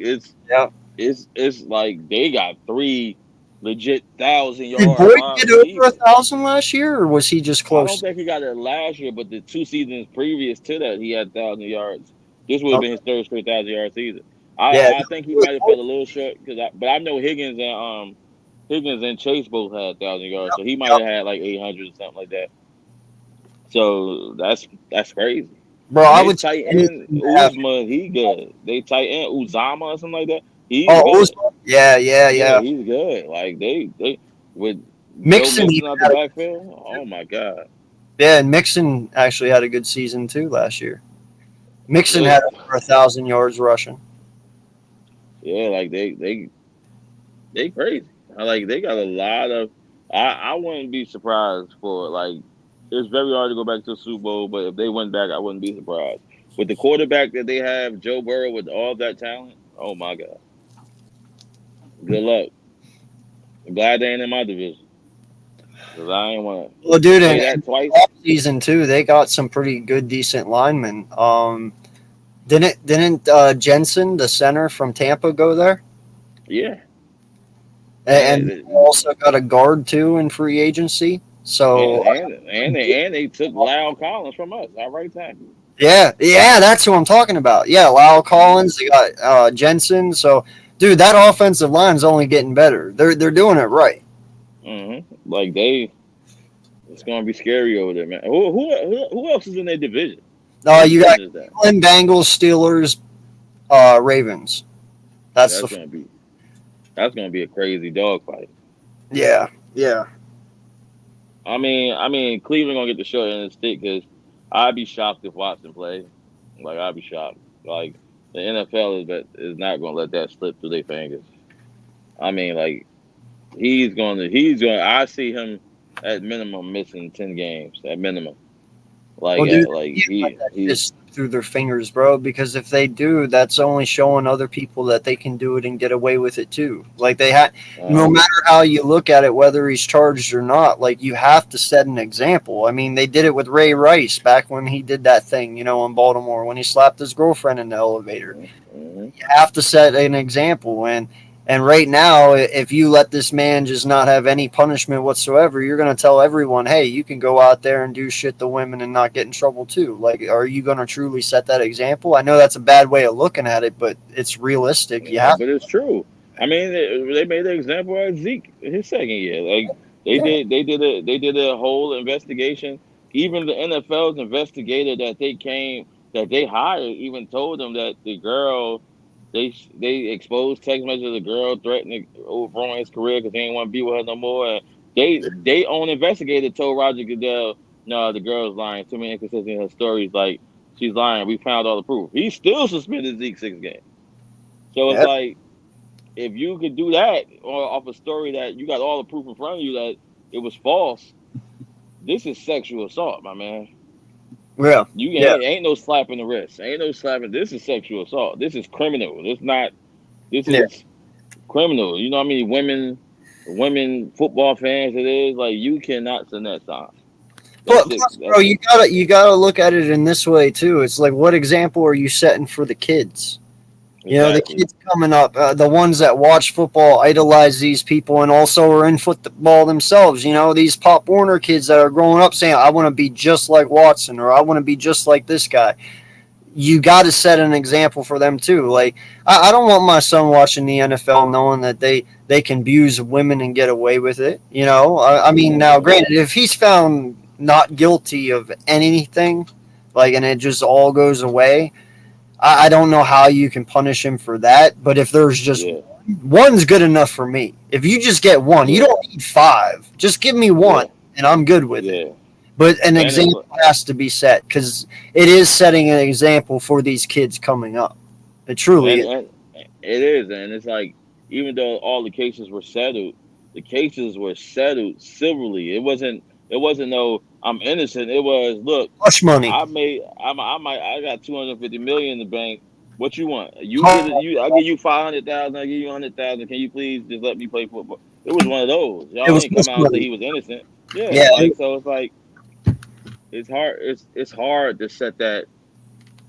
Yeah. it's like they got three legit 1,000 Did yard Boyd wide get over receivers. 1,000 last year, or was he just I don't close? think he got it last year, but the two seasons previous to that, he had 1,000 yards. This would have Okay. been his third straight 1,000 yard season. Yeah. I think he might have fell a little short but I know Higgins and Chase both had 1,000 yards, so he might have had like 800 or something like that. So that's crazy. Bro, And I they would tight say end Uzma, he good. They tight end Uzama or something like that. He's Oh, good. yeah, yeah, Yeah, yeah. he's good. Like they with Joe Mixon Mixon even out the had a backfield. Oh my god. Yeah, and Mixon actually had a good season too last year. Mixon Yeah, had over 1,000 yards rushing. yeah. Like they crazy. Like they got a lot of. I wouldn't be surprised for like. It's very hard to go back to the Super Bowl, but if they went back, I wouldn't be surprised. With the quarterback that they have, Joe Burrow, with all that talent, oh my god. Good luck. I'm glad they ain't in my division. Because I ain't want Well, to dude, say and that twice. off season too, they got some pretty good, decent linemen. Didn't Jensen, the center from Tampa, go there? Yeah. And And, they also got a guard too in free agency. So they took Lyle Collins from us, our right tackle. yeah, that's who I'm talking about. Yeah, Lyle Collins, they got Jensen. So, dude, that offensive line's only getting better. They're doing it right. Like it's gonna be scary over there, man. Who else is in their division? What You got division is that? Cleveland, Bengals, Steelers, Ravens. That's That's the gonna be a crazy dogfight. yeah, yeah. I mean, Cleveland gonna get the short end of the stick because I'd be shocked if Watson played. Like I'd be shocked. Like the NFL is not gonna let that slip through their fingers. I mean, like he's going. I see him at minimum missing 10 games at minimum. Well, dude, Like you can't let that he. just through their fingers, bro. Because if they do, that's only showing other people that they can do it and get away with it too. Like they had, no matter how you look at it, whether he's charged or not, like you have to set an example. I mean, they did it with Ray Rice back when he did that thing, you know, in Baltimore when he slapped his girlfriend in the elevator. Mhm. You have to set an example, and And right now, if you let this man just not have any punishment whatsoever, you're going to tell everyone, hey, you can go out there and do shit to women and not get in trouble too. Like, are you going to truly set that example? I know that's a bad way of looking at it, but it's realistic. You Yeah, have but it's true. I mean, they made the example of Zeke in his second year. Like yeah, they did a whole investigation. Even the NFL's investigator that they hired even told them that the girl they exposed text messages of the girl threatening to overthrow his career because they didn't want to be with her no more. And they own investigator told Roger Goodell, no, the girl's lying. Too many inconsistencies in her stories. Like she's lying. We found all the proof. He still suspended Zeke 6 games. So it's yeah, like if you could do that off a story that you got all the proof in front of you that it was false, this is sexual assault, my man. yeah, You yeah, ain't no slapping the wrist. Ain't no slapping. This is sexual assault. This is criminal. This not. This yeah. is criminal. You know what I mean? Women football fans. It is like you cannot send that sign. That shit. Plus, bro, That shit. you gotta look at it in this way too. It's like, what example are you setting for the kids? You know, the Exactly. kids coming up, the ones that watch football idolize these people and also are in football themselves. You know, these Pop Warner kids that are growing up saying, I want to be just like Watson or I want to be just like this guy. You got to set an example for them too. Like, I don't want my son watching the NFL knowing that they can abuse women and get away with it. You know, I mean, now, granted, if he's found not guilty of anything, like, and it just all goes away, I don't know how you can punish him for that. But if there's just Yeah. one's good enough for me. If you just get one, you Yeah. don't need five. Just give me one, Yeah. and I'm good with it. Yeah. But an And it's example has to be set because it is setting an example for these kids coming up. It truly is. and it is, and it's like even though all the cases were settled, the cases were settled civilly. It wasn't no I'm innocent. It was look, Hush money. I got 250 million in the bank. What you want? You get it. I give you 500,000. I give you 100,000. Can you please just let me play football? It was one of those. It Y'all was ain't hush come out and say money. he was innocent. Yeah, Yeah, like so it's like it's hard. It's hard to set that.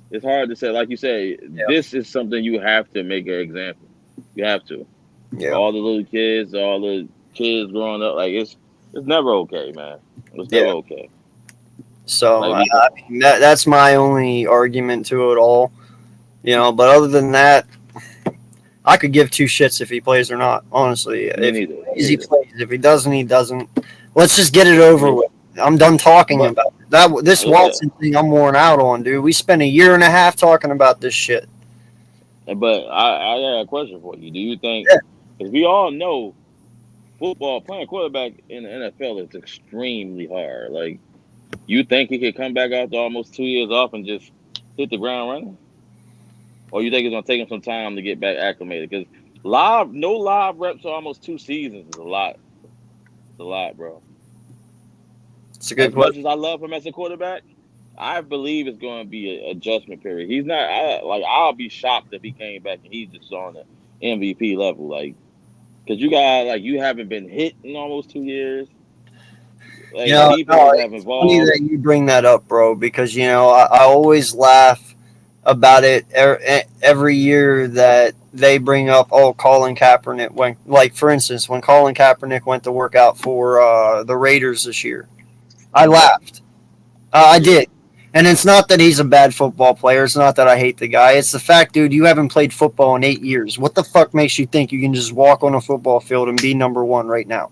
It's hard to say, like you say, yeah, this is something you have to make an example. You have to. For yeah, all the little kids, all the kids growing up, like it's never okay, man. It's never yeah. okay. So Like we I mean, that's my only argument to it all. You know, but other than that, I could give two shits if he plays or not. Honestly, me if he neither. plays, Me he neither. plays. If he doesn't, he doesn't. Let's just get it over Me, with. I'm done talking but about it. That this yeah, Watson thing. I'm worn out on, dude. We spent a year and a half talking about this shit. but I got a question for you. Do you think? Yeah. Because we all know football playing quarterback in the NFL is extremely hard. Like you think he could come back after almost 2 years off and just hit the ground running? Or you think it's gonna take him some time to get back acclimated? Because no live reps for almost 2 seasons is a lot. It's a lot, bro. It's a good As much question. as I love him as a quarterback, I believe it's going to be an adjustment period. He's not. I'll be shocked if he came back and he's just on the MVP level, like because you haven't been hit in almost 2 years. You Like know, no, defenses have it's funny evolved. that you bring that up, bro. Because I always laugh about it every year that they bring up. Oh, Colin Kaepernick went. Like for instance, when Colin Kaepernick went to work out for the Raiders this year, I Hmm. laughed. I Yeah, did. And it's not that he's a bad football player. It's not that I hate the guy. It's the fact, dude, you haven't played football in 8 years. What the fuck makes you think you can just walk on a football field and be number one right now?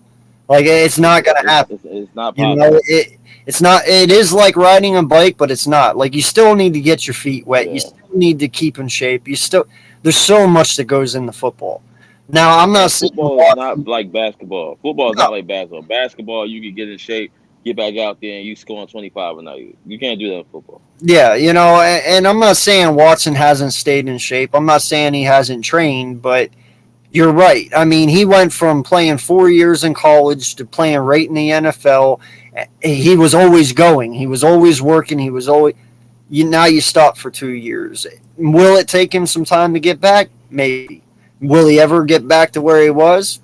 Like, it's not going to happen. it's not You know, possible. it's not, it is like riding a bike, but it's not. Like, you still need to get your feet wet. You Yeah, still need to keep in shape. There's so much that goes into football. Now, I'm not and saying football is not like basketball. Football is no, not like basketball. Basketball, you can get in shape, get back out there, and you scoring 25 a night. You can't do that in football. yeah, and I'm not saying Watson hasn't stayed in shape. I'm not saying he hasn't trained, but you're right. I mean, he went from playing 4 years in college to playing right in the NFL. He was always going. He was always working. He was always. Now you stop for 2 years. Will it take him some time to get back? Maybe. Will he ever get back to where he was?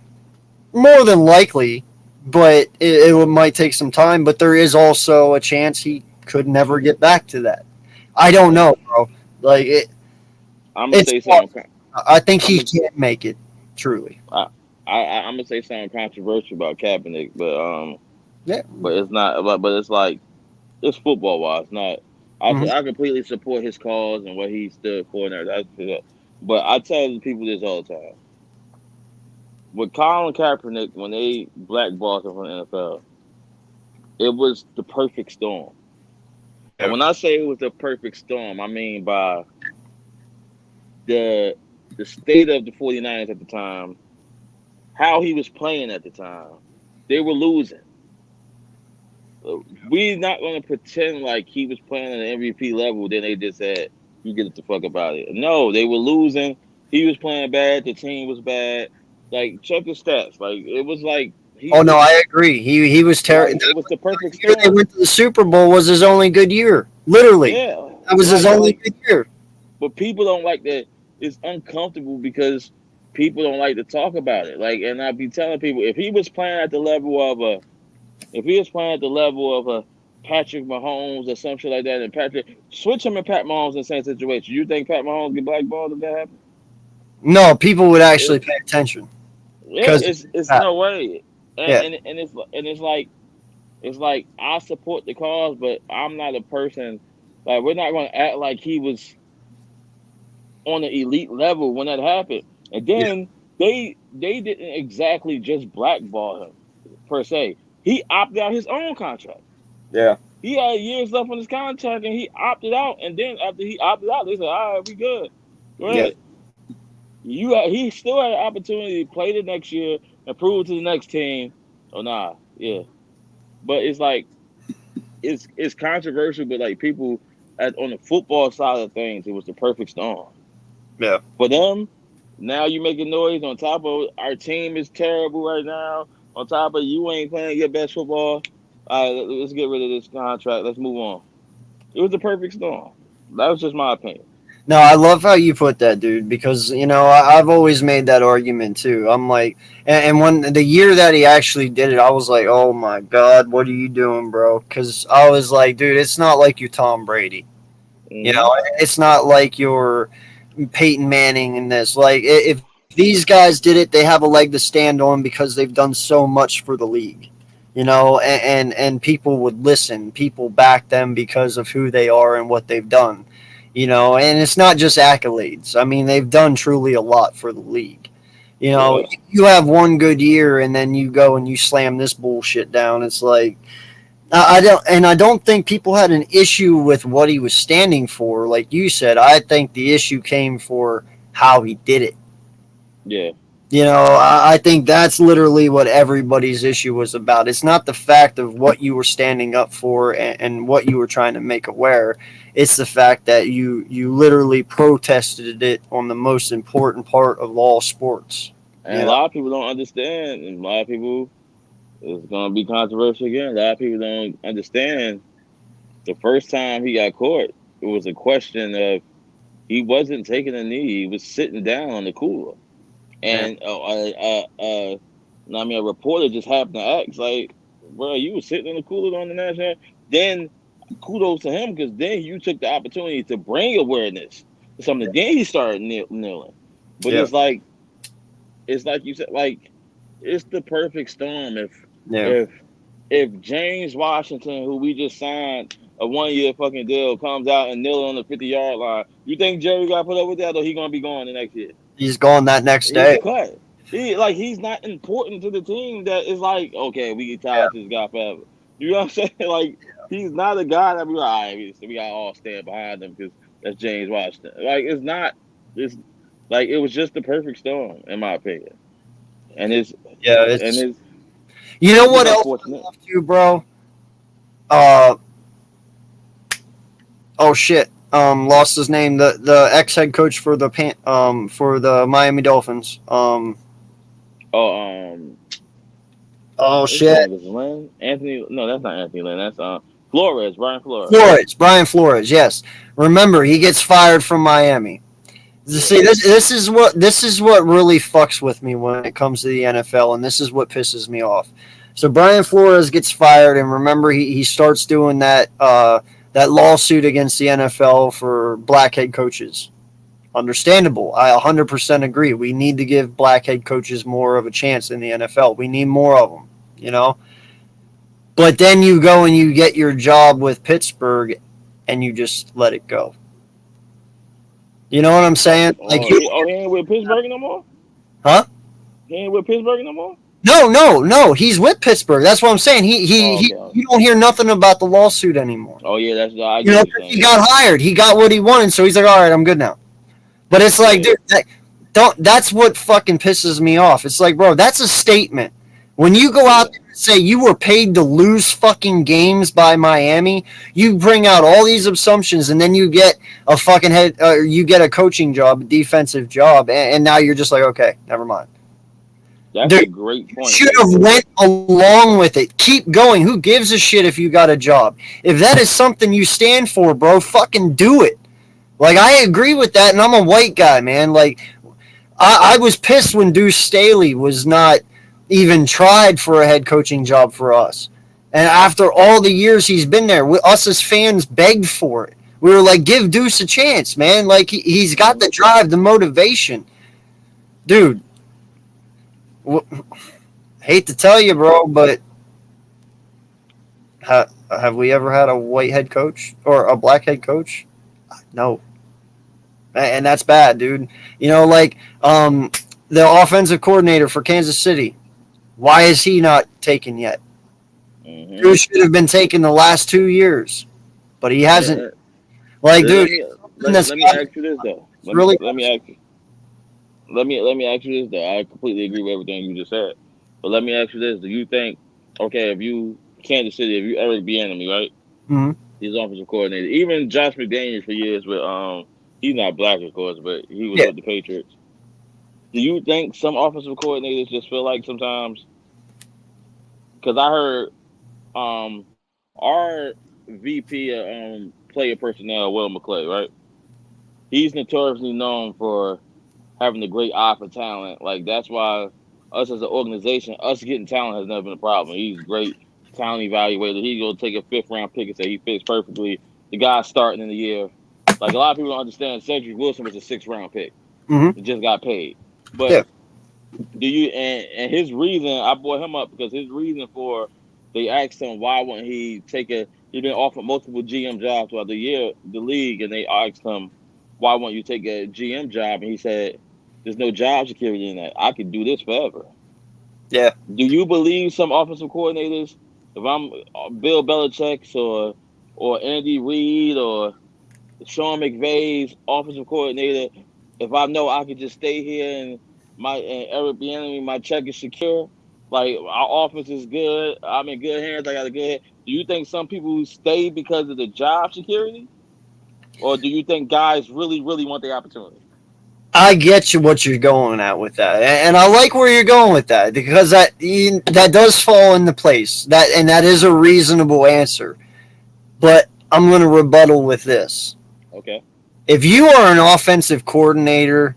More than likely, but it might take some time. But there is also a chance he could never get back to that. I don't And know, bro. Like I'm gonna it's. say something. I think I'm he gonna can't make it. truly. I'm gonna say something controversial about Kaepernick, Yeah. but it's not. But it's like it's football wise, not. Hmm. I completely support his cause and what he stood for and everything. But I tell people this all the time: with Colin Kaepernick, when they blackballed him from the NFL, it was the perfect storm. And Yeah. when I say it was the perfect storm, I mean by the the state of the 49ers at the time, how he was playing at the time. They were losing. We're not going to pretend like he was playing at an MVP level. Then they just said, "You get the fuck about it." No, they were losing. He was playing bad. The team was bad. Like check the stats. Like it was like he Oh no, was I agree. He was terrible. like it was the perfect The year they storm. went to the Super Bowl was his only good year. Literally, Yeah, that was his only good year. but people don't like that. It's uncomfortable because people don't like to talk about it. Like, and I be telling people if he was playing at the level of a if he was playing at the level of a Patrick Mahomes or some shit like that, and Patrick switch him and Pat Mahomes in the same situation, you think Pat Mahomes get blackballed if that happened? No, people would actually It, pay attention yeah, because it's no way, yeah, and it's like I support the cause, but I'm not a person like we're not going to act like he was on the elite level when that happened, and yeah, then they didn't exactly just blackball him per se. He opted out his own contract. yeah, He had years left on his contract and he opted out. And then after he opted out, they said, "All right, we good. Go yeah, ahead." He still had an opportunity to play the next year and prove to the next team. Oh nah, yeah. But it's like it's controversial, but like people on the football side of things, it was the perfect storm. yeah. For them, now you making noise on top of our team is terrible right now. On top of you ain't playing your best football. All right, let's get rid of this contract. Let's move on. It was the perfect storm. That was just my opinion. No, I love how you put that, dude, because I've always made that argument too. I'm like, and when the year that he actually did it, I was like, oh my god, what are you doing, bro? Because I was like, dude, it's not like you're Tom Brady. Hmm It's not like you're Peyton Manning in this. Like, if these guys did it, they have a leg to stand on because they've done so much for the league. And people would listen. People back them because of who they are and what they've done. And it's not just accolades. I mean, they've done truly a lot for the league. Yeah, You have one good year and then you go and you slam this bullshit down. It's like I don't think people had an issue with what he was standing for. Like you said, I think the issue came for how he did it. yeah, I think that's literally what everybody's issue was about. It's not the fact of what you were standing up for and what you were trying to make aware. It's the fact that you literally protested it on the most important part of all sports. and You a know, lot of people don't understand, and a lot of people it's gonna be controversial again. A lot of people don't understand. The first time he got caught, it was a question of he wasn't taking a knee; he was sitting down on the cooler, yeah, and I mean, a reporter just happened to ask, like, "Bro, you was sitting on the cooler on the national." Then kudos to him because then you took the opportunity to bring awareness to something. Then he started kneeling, but yeah, it's like you said, like it's the perfect storm. yeah. If if James Washington, who we just signed a 1 year fucking deal, comes out and kneel on the 50-yard line, you think Jerry got put up with that, or he gonna be gone the next year? He's gone that next He's day. cut. He's not important to the team. That is like okay, we can Yeah, tie to this guy forever. You know what I'm saying? Like he's not a guy that we like. All right, we got all stand behind him because that's James Washington. Like it's not. It's like it was just the perfect storm in my opinion, and yeah. You know it's just what else I unfortunate. love too, bro? Uh, oh shit. Lost his name. The ex head coach for for the Miami Dolphins. Oh, Oh his shit. name is Lynn Anthony. No, that's not Anthony Lynn. That's Flores, Brian Flores. Brian Flores. Yes. Remember, he gets fired from Miami. Yeah, See, this is what really fucks with me when it comes to the NFL, and this is what pisses me off. So Brian Flores gets fired, and remember, he starts doing that lawsuit against the NFL for black head coaches. Understandable. I 100% agree. We need to give black head coaches more of a chance in the NFL. We need more of them, you know? But then you go and you get your job with Pittsburgh and you just let it go. You know what I'm saying? Like you, He ain't with Pittsburgh no more. huh? He ain't with Pittsburgh no more. No. He's with Pittsburgh. That's what I'm saying. Oh, okay. You don't hear nothing about the lawsuit anymore. Oh yeah, I You get know, what you're saying. he Yeah, got hired. He got what he wanted, so he's like, all right, I'm good now. But it's like, yeah, dude, don't. That's what fucking pisses me off. It's like, bro, that's a statement. When you go yeah. out there and say you were paid to lose fucking games by Miami, you bring out all these assumptions, and then you get a fucking you get a coaching job, a defensive job, and now you're just like, okay, never mind. That's There, a great you point, should though. have went along with it. Keep going. Who gives a shit if you got a job? If that is something you stand for, bro, fucking do it. Like I agree with that, and I'm a white guy, man. Like I was pissed when Deuce Staley was not even tried for a head coaching job for us. And after all the years he's been there, us as fans begged for it. We were like, give Deuce a chance, man. Like he's got the drive, the motivation. Dude, hate to tell you, bro, but have we ever had a white head coach or a black head coach? No. And that's bad, dude. You know, like the offensive coordinator for Kansas City. Why is he not taken yet? Hmm. He should have been taken the last 2 years, but he hasn't. Yeah. Like, Let dude, me that's let me ask you this though. really. Let me ask you this though. I completely agree with everything you just said. But let me ask you this: do you think, okay, if you Kansas City, if you Eric Bieniemy, right? Mhm. He's offensive coordinator. Even Josh McDaniels for years with he's not black of course, but he was Yeah, with the Patriots. Do you think some offensive coordinators just feel like sometimes? Because I heard our VP of player personnel, Will McClay, right? He's notoriously known for having a great eye for talent. Like that's why us as an organization, us getting talent has never been a problem. He's a great talent evaluator. He go take a fifth round pick and say he fits perfectly. The guy starting in the year. Like a lot of people don't understand Cedric Wilson was a 6th round pick. hmm He just got paid. But yeah, do you and his reason I brought him up because his reason for they asked him why wouldn't he take a he's been offered multiple GM jobs throughout the year the league and they asked him why won't you take a GM job and he said there's no job security in that I could do this forever. yeah. Do you believe some offensive coordinators if I'm Bill Belichick or Andy Reid or Sean McVay's offensive coordinator, if I know I could just stay here and Eric Bieniemy, my check is secure, like our offense is good, I'm in good hands, I got a good head. Do you think some people stay because of the job security, or do you think guys really, really want the opportunity? I get you what you're going at with that, and I like where you're going with that because that does fall into place. That is a reasonable answer. But I'm going to rebuttal with this. Okay. If you are an offensive coordinator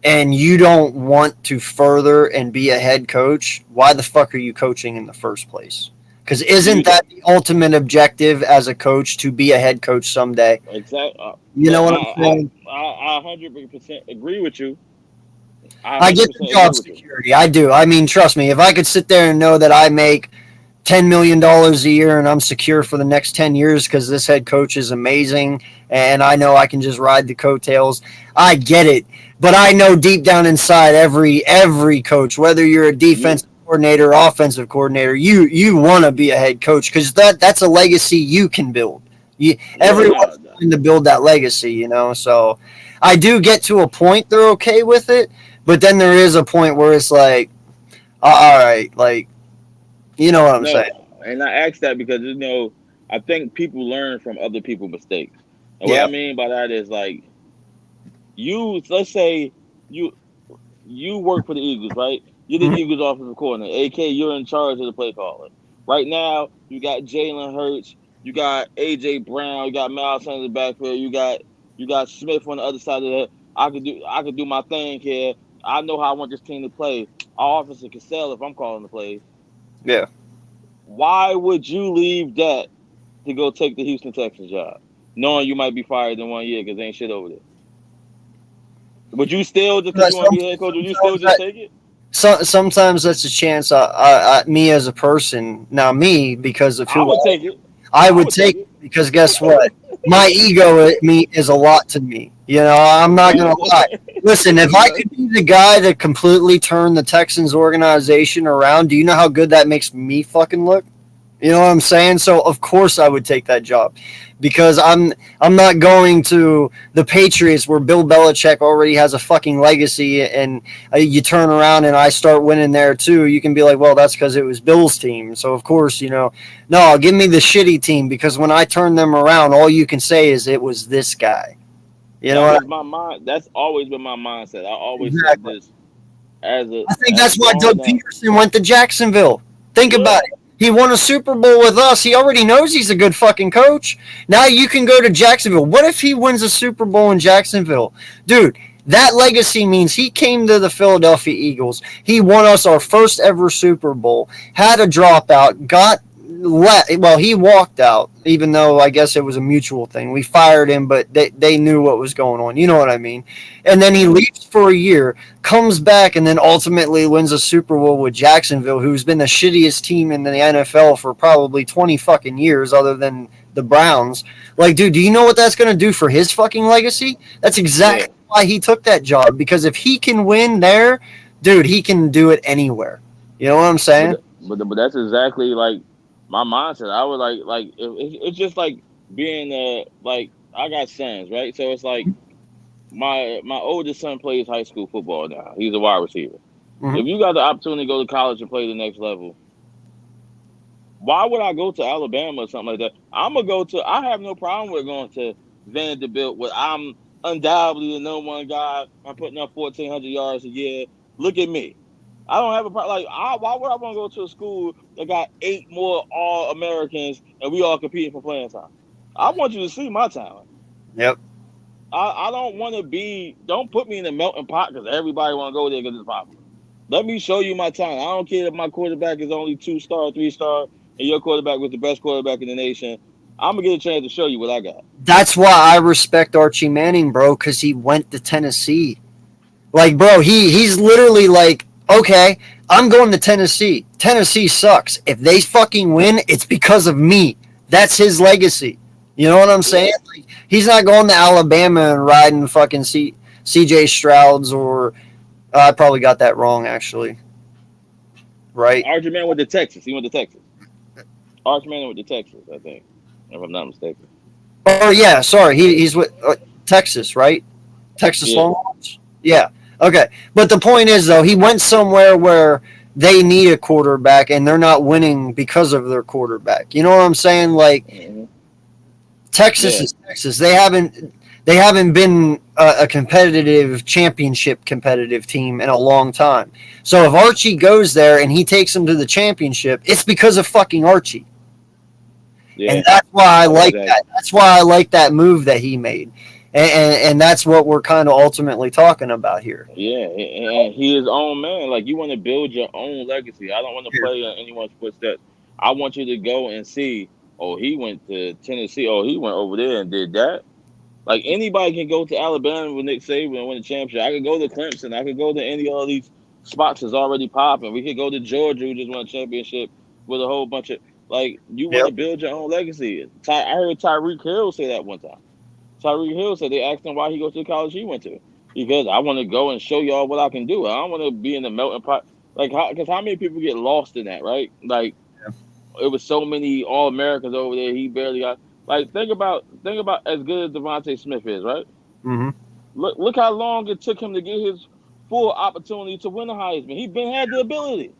and you don't want to further and be a head coach, why the fuck are you coaching in the first place? Because Do isn't you that the ultimate objective as a coach to be a head coach someday? exactly? You know what I'm saying? I 100% agree with you. I I get the 100% agree job with you. security. I do. I mean, trust me, if I could sit there and know that I make $10 million a year and I'm secure for the next 10 years because this head coach is amazing and I know I can just ride the coattails. I get it. But I know deep down inside every coach, whether you're a You, defensive coordinator, offensive coordinator, you want to be a head coach because that's a legacy you can build. yeah, Everyone's nah. trying to build that legacy, you know. So I do get to a point they're okay with it, but then there is a point where it's like, all right, like you know what I'm No, saying. and I ask that because I think people learn from other people's mistakes, and what I Yeah. mean by that is like let's say you you work for the Eagles, right? You're the Mhm. Eagles offensive coordinator, aka you're in charge of the play calling. Right now, you got Jalen Hurts, you got AJ Brown, you got Miles Sanders in the backfield, you got Smith on the other side of that. I could do my thing here. I know how I want this team to play. Our offense can sell if I'm calling the plays. Yeah. Why would you leave that to go take the Houston Texans job, knowing you might be fired in 1 year because ain't shit over there? Would you still just But because you want to be head coach? Would you still just take it? sometimes that's a chance. Me as a person, now me because of I who would take it. I I would would take take it. it because guess what? My ego at me is a lot to me. You know, I'm not gonna lie. Listen, if I could be the guy that completely turned the Texans organization around, do you know how good that makes me fucking look? You know what I'm saying? So of course I would take that job because I'm not going to the Patriots where Bill Belichick already has a fucking legacy and you turn around and I start winning there too. You can be like, well, that's because it was Bill's team. So of course, you know, no, give me the shitty team because when I turn them around, all you can say is it was this guy. You know That what? was my mind. That's always been my mindset. I always said Exactly. this as a I think as that's why growing Doug up. Peterson went to Jacksonville. Think Yeah, about it. He won a Super Bowl with us. He already knows he's a good fucking coach. Now you can go to Jacksonville. What if he wins a Super Bowl in Jacksonville? Dude, that legacy means he came to the Philadelphia Eagles. He won us our first ever Super Bowl, had a dropout, well, he walked out, even though I guess it was a mutual thing. We fired him, but they knew what was going on. You know what I mean? And then he leaves for a year, comes back, and then ultimately wins a Super Bowl with Jacksonville, who's been the shittiest team in the NFL for probably 20 fucking years, other than the Browns. Like, dude, do you know what that's going to do for his fucking legacy? That's yeah. exactly why he took that job, because if he can win there, dude, he can do it anywhere. You know what I'm saying? But that's exactly like my mindset. I would it's just like being like I got sons, right? So it's like my oldest son plays high school football now. He's a wide receiver. Mhm. If you got the opportunity to go to college and play the next level, why would I go to Alabama or something like that? I'm gonna go to. I have no problem with going to Vanderbilt, where I'm undoubtedly the number one guy. I'm putting up 1,400 yards a year. Look at me. I don't have a problem. Like, why would I want to go to a school that got 8 more All Americans and we all competing for playing time? I want you to see my talent. Yep. I don't want to be. Don't put me in a melting pot because everybody want to go there because it's popular. Let me show you my talent. I don't care if my quarterback is only 2-star, 3-star, and your quarterback was the best quarterback in the nation. I'm gonna get a chance to show you what I got. That's why I respect Archie Manning, bro, because he went to Tennessee. Like, bro, he's literally like, okay, I'm going to Tennessee. Tennessee sucks. If they fucking win, it's because of me. That's his legacy. You know what I'm Yeah. saying? Like, he's not going to Alabama and riding fucking CJ Stroud's or I probably got that wrong actually. Right? Archie Manning went to Texas. He went to Texas. Archie Manning went to Texas, I think, if I'm not mistaken. Oh yeah, sorry. He's with Texas, right? Texas Yeah. Longhorns. Yeah. Okay. But the point is, though, he went somewhere where they need a quarterback and they're not winning because of their quarterback. You know what I'm saying? Like Hmm. Texas Yeah. is Texas. They haven't been a competitive championship competitive team in a long time. So if Archie goes there and he takes them to the championship, it's because of fucking Archie. And Yeah. that's why I like Exactly. that. That's why I like that move that he made, and that's what we're kind of ultimately talking about here. Yeah, and he his own man. Like you want to build your own legacy. I don't want to play in anyone's footsteps. I want you to go and see. Oh, he went to Tennessee. Oh, he went over there and did that. Like anybody can go to Alabama with Nick Saban and win a championship. I could go to Clemson. I could go to any of these spots that's already popping. We could go to Georgia, who just won a championship with a whole bunch of like. You want Yep. to build your own legacy. I heard Tyreek Hill say that one time. Tyreek Hill said they asked him why he goes to the college he went to. Because I want to go and show y'all what I can do. I don't want to be in the melting pot. Like, because how many people get lost in that, right? Like, it was so many All Americans over there. He barely got. Like, think about as good as Devontae Smith is, right? Mm-hmm. Look how long it took him to get his full opportunity to win the Heisman. He been had the ability.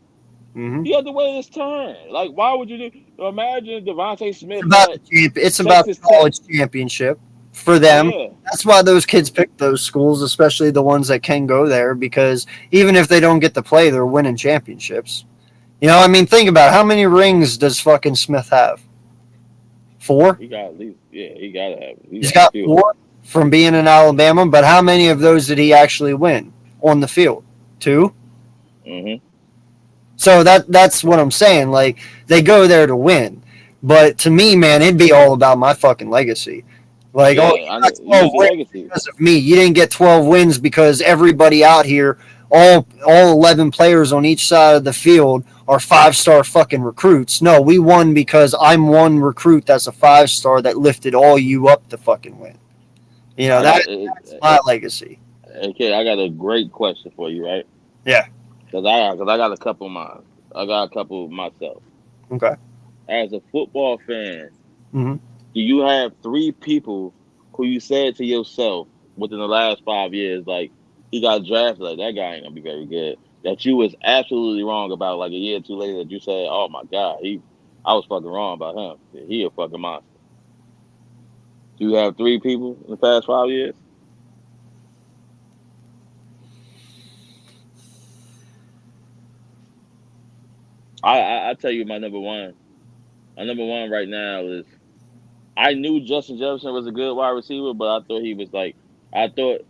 Mm-hmm. He had to wait his turn. Like, why would you do? Imagine Devontae It's Smith about at it's about the Texas Tech. college championship for them. Yeah, That's why those kids pick those schools, especially the ones that can go there, because even if they don't get to play, they're winning championships. You know, I mean, think about it. How many rings does fucking Smith have? 4. he got at least. Yeah, he gotta have. He He's got a got few. 4 from being in Alabama, but how many of those did he actually win on the field? 2. Hmm. So that's what I'm saying. Like they go there to win, but to me, man, it'd be all about my fucking legacy. Like, oh, Yeah, you I know. got You 12 need the wins legacy. because of me. You didn't get 12 wins because everybody out here, all 11 players on each side of the field are 5-star fucking recruits. No, we won because I'm one recruit that's a 5-star that lifted all you up to fucking win. You know, I got that's my legacy. okay. I got a great question for you, right? Yeah. Cause I got a couple of mine. I got a couple myself. Okay. As a football fan, Hmm. do you have three people who you said to yourself within the last 5 years, like he got drafted, like that guy ain't gonna be very good, that you was absolutely wrong about, like a year or two later, that you said, oh my god, I was fucking wrong about him. He a fucking monster. Do you have three people in the past 5 years? I tell you my number one. My number one right now is I knew Justin Jefferson was a good wide receiver, but I thought he was like I thought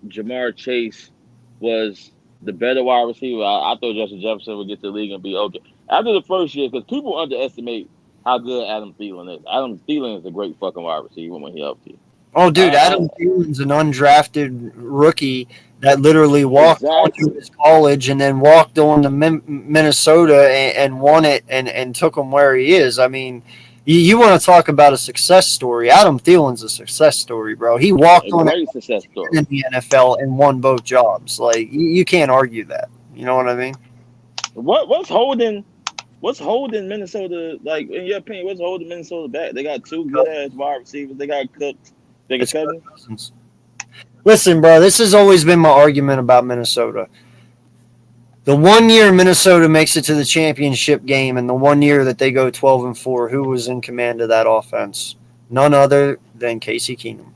Jamar Chase was the better wide receiver. I thought Justin Jefferson would get to the league and be okay after the first year because people underestimate how good Adam Thielen is. Adam Thielen is a great fucking wide receiver when he healthy. Oh, dude, I Adam Thielen's an undrafted rookie that literally walked onto exactly. his college and then walked on to Minnesota and won it and took him where he is. I mean, you want to talk about a success story. Adam Thielen's a success story, bro. He walked A on it great success story. in the NFL and won both jobs. Like, you can't argue that. You know what I mean? What's holding Minnesota, like in your opinion, what's holding Minnesota back? They got two good ass wide receivers. They got Cooks. They got It's Kirk Cousins. Cousins. Listen, bro, this has always been my argument about Minnesota. The one year Minnesota makes it to the championship game, and the one year that they go 12-4, who was in command of that offense? None other than Casey Keenum.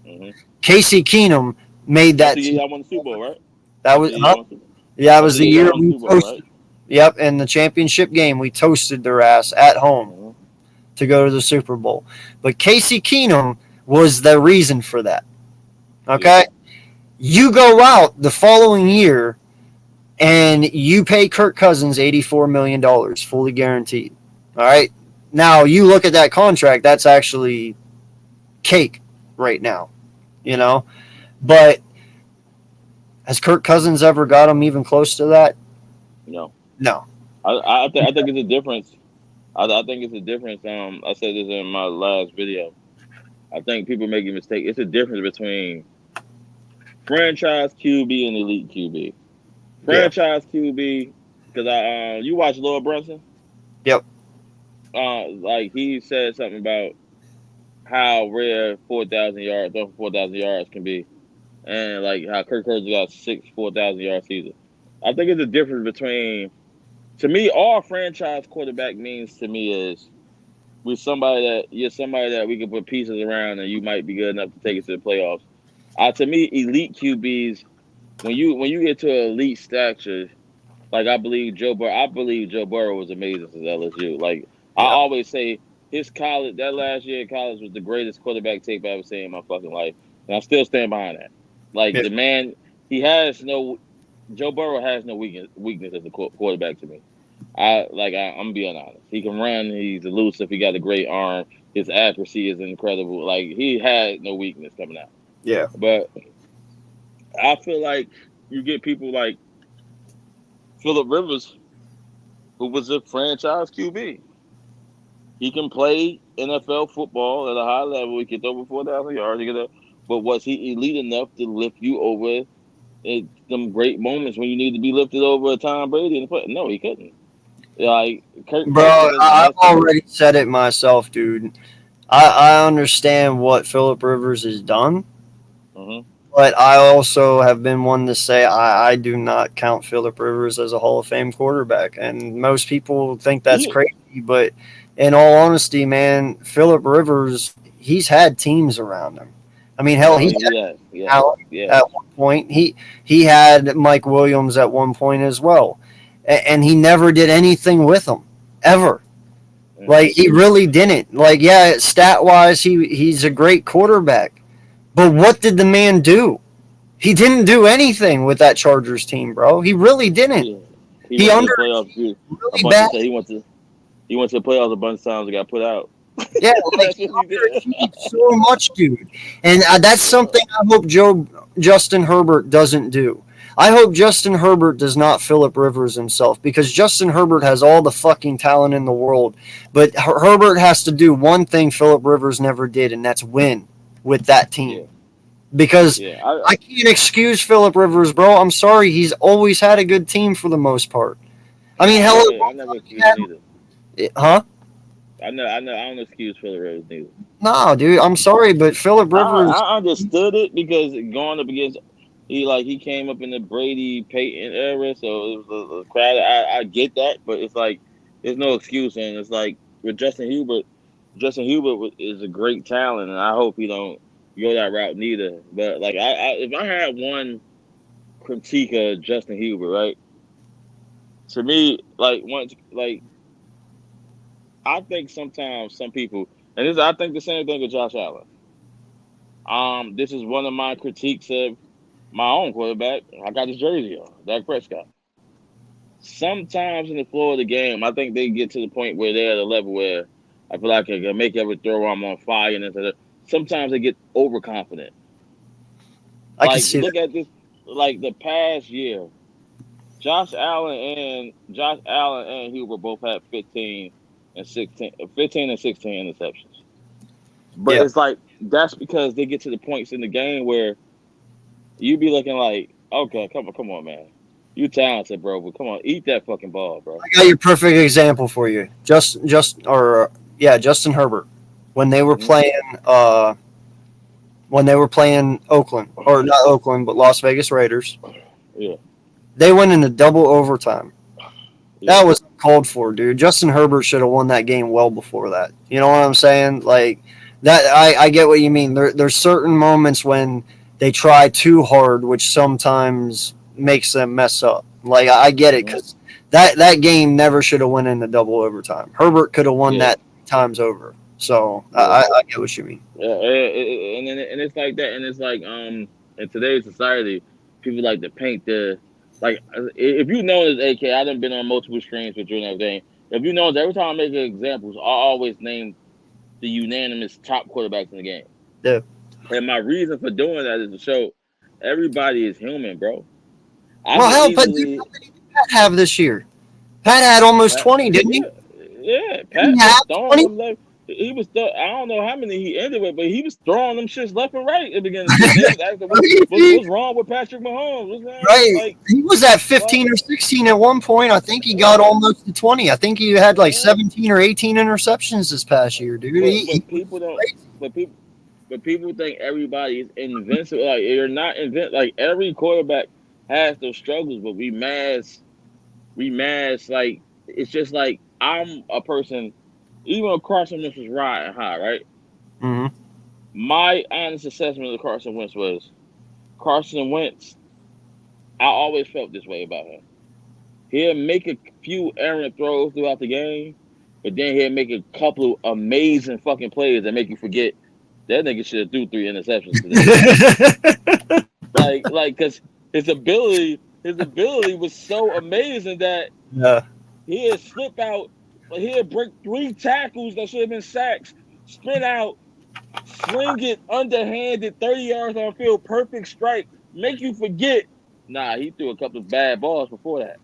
Mm-hmm. Casey Keenum made That's that the year team. y'all won the Super Bowl, right? That That's was the year y'all won the Super Bowl. yeah, it That's was the the year y'all year won the we Super Bowl, right? toasted. Yep, in the championship game, we toasted their ass at home Mm-hmm. to go to the Super Bowl. But Casey Keenum was the reason for that. Okay, you go out the following year and you pay Kirk Cousins $84 million, fully guaranteed. All right. Now you look at that contract, that's actually cake right now, you know. But has Kirk Cousins ever got him even close to that? No, No. I think it's a difference. I think it's a difference. I said this in my last video. I think people make a mistake. It's a difference between franchise QB and elite QB. Yeah. Franchise QB, because you watch Lord Brunson. Yep. Like he said something about how rare 4,000 yards, over 4,000 yards can be, and like how Kirk Cousins got 4,000 yard season. I think it's a difference between. To me, all franchise quarterback means to me is you're somebody that we can put pieces around and you might be good enough to take it to the playoffs. To me, elite QBs, when you get to elite stature, like I believe Joe Burrow was amazing since LSU. Like I Yeah. always say, that last year in college was the greatest quarterback tape I ever seen in my fucking life, and I still stand behind that. Like Yeah. the man, he has no Joe Burrow has no weakness as a quarterback to me. I'm being honest. He can run. He's elusive. He got a great arm. His accuracy is incredible. Like he had no weakness coming out. Yeah. But I feel like you get people like Phillip Rivers, who was a franchise QB. He can play NFL football at a high level. He gets over 4,000 yards. But was he elite enough to lift you over in some great moments when you need to be lifted over a Tom Brady? No, he couldn't. Like Kirk Bro, Cousins doesn't I've mess with him. already said it myself, dude. I understand what Philip Rivers has done, Mm-hmm. but I also have been one to say I do not count Philip Rivers as a Hall of Fame quarterback. And most people think that's Yeah, crazy, but in all honesty, man, Philip Rivers, he's had teams around him. I mean, hell, he yeah, had Allen yeah. at one point. He had Mike Williams at one point as well. And he never did anything with them, ever. Mm-hmm. Like he really didn't. Like yeah, stat wise, he's a great quarterback. But what did the man do? He didn't do anything with that Chargers team, bro. He really didn't. Yeah. He He went to the under playoffs a really bunch of bad. times. He went to the playoffs a bunch of times and got put out. Yeah, like That's he what he did. underachieved so much, dude. And that's something I hope Justin Herbert doesn't do. I hope Justin Herbert does not Philip Rivers himself because Justin Herbert has all the fucking talent in the world, but Herbert has to do one thing Philip Rivers never did, and that's win with that team. Yeah, Because yeah. I can't excuse Philip Rivers, bro. I'm sorry, he's always had a good team for the most part. I mean, Nah, hell, I never excuse him either. huh? I don't excuse Philip Rivers neither. No, dude, I'm sorry, but Philip Rivers. I understood it because going up against he came up in the Brady Peyton era, so it was a crowd. I get that, but it's like there's no excuse, and it's like with Justin Hubert is a great talent, and I hope he don't go that route neither. But like if I had one critique of Justin Hubert, right? To me, like once like I think sometimes some people, and this I think the same thing with Josh Allen. This is one of my critiques of my own quarterback. I got his jersey on, Dak Prescott. Sometimes in the flow of the game, I think they get to the point where they're at a level where I feel like I can make every throw, I'm on fire, and sometimes they get overconfident. I can Like see that. look at this, like the past year, Josh Allen and Hubert both had 15 and 16 interceptions. But Yeah. it's like that's because they get to the points in the game where you be looking like, okay, come on, man. You talented, bro, but come on, eat that fucking ball, bro. I got your perfect example for you. Justin Herbert when they were Hmm. playing Oakland or not Oakland but Las Vegas Raiders. Yeah, They went into double overtime. yeah, That was called for, dude. Justin Herbert should have won that game well before that. You know what I'm saying? Like that I get what you mean. There's certain moments when they try too hard, which sometimes makes them mess up. Like I get it hmm, because that game never should have went into double overtime. Herbert could have won yeah, that times over. So yeah, I get what you mean. yeah. And it's like that, and it's like in today's society, people like to paint the like if you know this AK, I done been on multiple streams with you and everything. If you know every time I make examples, I always name the unanimous top quarterbacks in the game. Yeah. And my reason for doing that is to show everybody is human, bro. I Well, can hell, but dude, easily, how many did Pat have this year? Pat had almost Pat, 20, didn't he? yeah, yeah. Didn't Pat he was have throwing 20? them left. He was. I don't know how many he ended with, but he was throwing them shits left and right at the beginning of the season. They was asking, what's wrong with Patrick Mahomes? What's wrong? Right. Like, He was at what? 15 or 16 at one point. I think he got Yeah, almost to 20. I think he had like yeah. 17 or 18 interceptions this past year, dude. He But was people don't. crazy. But people. But people think everybody is invincible. Like you're not Like every quarterback has those struggles, but we mass like it's just like I'm a person. Even when Carson Wentz was riding high, right? Hmm. My honest assessment of Carson Wentz was Carson Wentz. I always felt this way about him. He'll make a few errant throws throughout the game, but then he'll make a couple of amazing fucking plays that make you forget that nigga should have threw 3 interceptions today. Cause his ability was so amazing that Yeah. he'd slip out, he'd break 3 tackles that should have been sacks, spin out, sling it underhanded 30 yards on field, perfect strike, make you forget. Nah, he threw a couple of bad balls before that.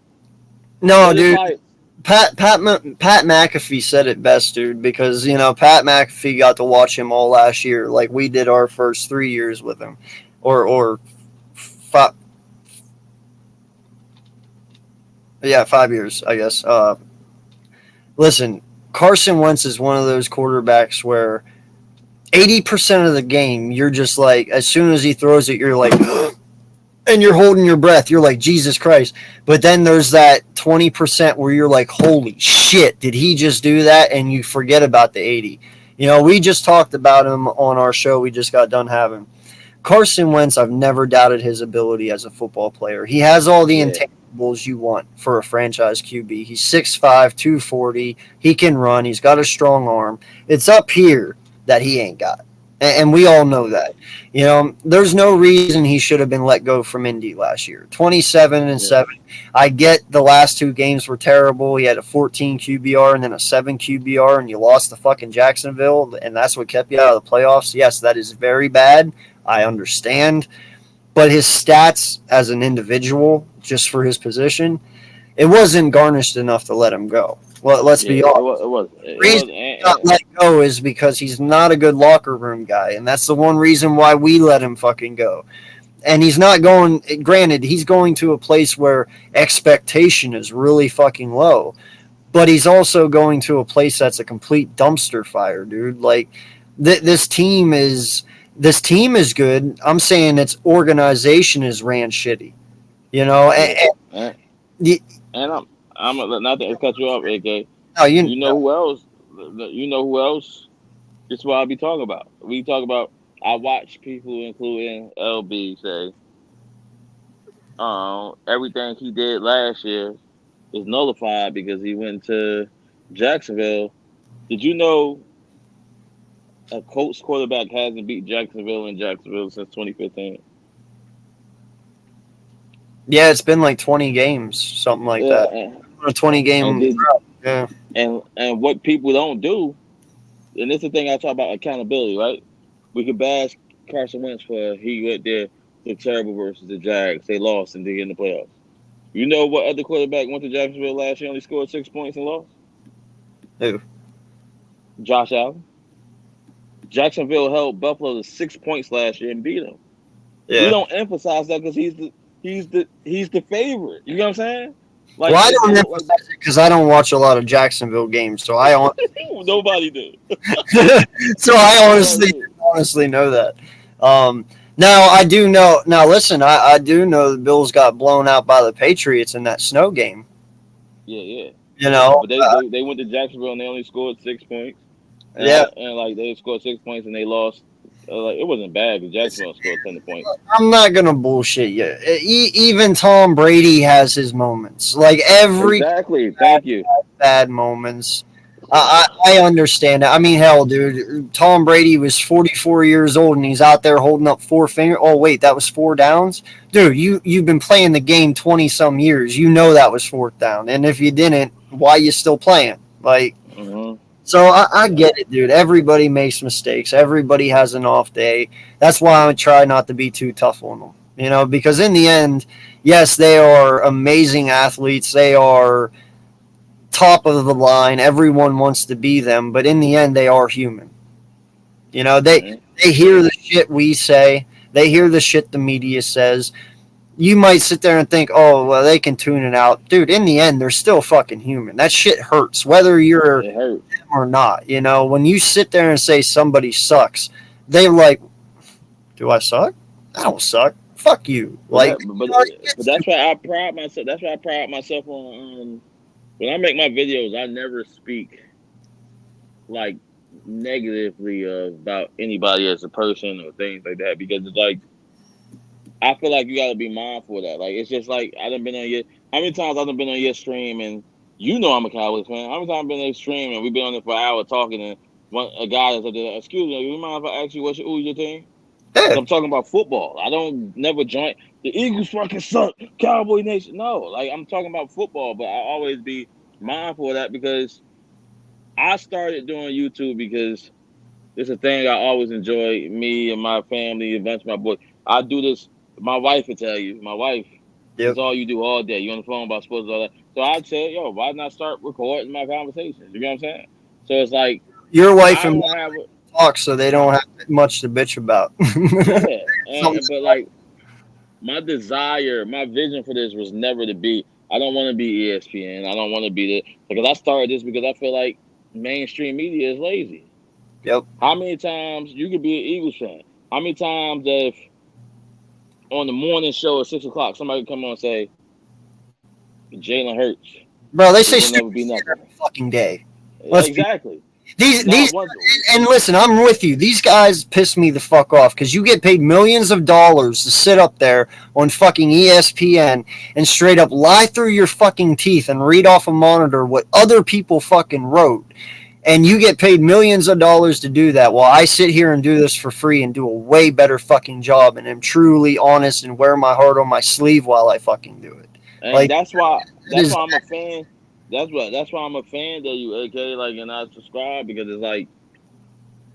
No, But it's dude. like, Pat McAfee said it best, dude, because Pat McAfee got to watch him all last year, like we did our first 3 years with him, or 5 years, I guess. Listen, Carson Wentz is one of those quarterbacks where 80% of the game, you're just like, as soon as he throws it, you're like, and you're holding your breath. You're like, Jesus Christ. But then there's that 20% where you're like, holy shit, did he just do that? And you forget about the 80. We just talked about him on our show we just got done having. Carson Wentz, I've never doubted his ability as a football player. He has all the yeah, intangibles you want for a franchise QB. He's 6'5", 240. He can run. He's got a strong arm. It's up here that he ain't got. And we all know that. You know, there's no reason he should have been let go from Indy last year. 27-7. I get the last two games were terrible. He had a 14 QBR and then a 7 QBR, and you lost to fucking Jacksonville, and that's what kept you out of the playoffs. Yes, that is very bad. I understand. But his stats as an individual, just for his position, it wasn't garnished enough to let him go. Well, let's be honest. The reason he got let go is because he's not a good locker room guy, and that's the one reason why we let him fucking go. And he's not going, granted, he's going to a place where expectation is really fucking low, but he's also going to a place that's a complete dumpster fire, dude. Like, this team is good. I'm saying its organization is ran shitty, you know. And I'm not to cut you off, AK. No, you know who else? You know who else? This is what I'll be talking about. We talk about. I watch people, including LB, say everything he did last year is nullified because he went to Jacksonville. Did you know a Colts quarterback hasn't beat Jacksonville in Jacksonville since 2015? Yeah, it's been like 20 games, something like that. A 20 game. And what people don't do, and this is the thing I talk about accountability, right? We could bash Carson Wentz for he went there the terrible versus the Jags. They lost and they get in the playoffs. You know what other quarterback went to Jacksonville last year, only scored 6 points and lost? Who? Josh Allen. Jacksonville held Buffalo to 6 points last year and beat them. Yeah. We don't emphasize that because he's the favorite. You know what I'm saying? Like, well, I don't emphasize it because I don't watch a lot of Jacksonville games, so I nobody do. So I honestly know that. Now I do know. Now listen, I do know the Bills got blown out by the Patriots in that snow game. Yeah. You know, but they went to Jacksonville and they only scored 6 points. And like they scored 6 points and they lost. Like it wasn't bad because Jacksonville scored 10 points. I'm not gonna bullshit you. Even Tom Brady has his moments. Like exactly. Thank you. Bad moments. I understand that. I mean, hell, dude. Tom Brady was 44 years old and he's out there holding up 4 fingers. Oh wait, that was 4 downs, dude. You've been playing the game 20 some years. You know that was 4th down, and if you didn't, why you still playing? Like. Mm-hmm. So I get it, dude. Everybody makes mistakes. Everybody has an off day. That's why I try not to be too tough on them, you know, because in the end, yes, they are amazing athletes. They are top of the line. Everyone wants to be them, but in the end, they are human. You know, they hear the shit we say. They hear the shit the media says. You might sit there and think, oh, well, they can tune it out. Dude, in the end, they're still fucking human. That shit hurts, whether you're or not. You know, when you sit there and say somebody sucks, they're like, do I suck? I don't suck. Fuck you. Like, but that's why I pride myself. That's why I pride myself on when I make my videos, I never speak like negatively about anybody as a person or things like that because it's like, I feel like you got to be mindful of that. Like, it's just like, how many times I've been on your stream and you know I'm a Cowboys fan. How many times I've been on your stream and we've been on it for an hour talking and a guy is like, excuse me, you mind if I ask you who's your team? Hey. I'm talking about football. I don't never join. The Eagles fucking suck. Cowboy Nation. No, like I'm talking about football, but I always be mindful of that because I started doing YouTube because it's a thing I always enjoy. Me and my family, a bunch of my boys. I do this. My wife will tell you. My wife, That's all you do all day. You on the phone about sports, all that. So I'd say, yo, why not start recording my conversations? You know what I'm saying? So it's like your wife and talk, so they don't have much to bitch about. But like my desire, my vision for this was never to be. I don't want to be ESPN. I don't want to be the because I started this because I feel like mainstream media is lazy. Yep. How many times you could be an Eagles fan? How many times if on the morning show at 6 o'clock, somebody come on and say, Jalen Hurts. Bro, they say never be nothing every fucking day. Exactly. These and listen, I'm with you. These guys piss me the fuck off because you get paid millions of dollars to sit up there on fucking ESPN and straight up lie through your fucking teeth and read off a monitor what other people fucking wrote. and you get paid millions of dollars to do that, while I sit here and do this for free and do a way better fucking job and am truly honest and wear my heart on my sleeve while I fucking do it. And Like, that's why it is, I'm a fan. That's why I'm a fan of you, AK. Like, and I subscribe because it's like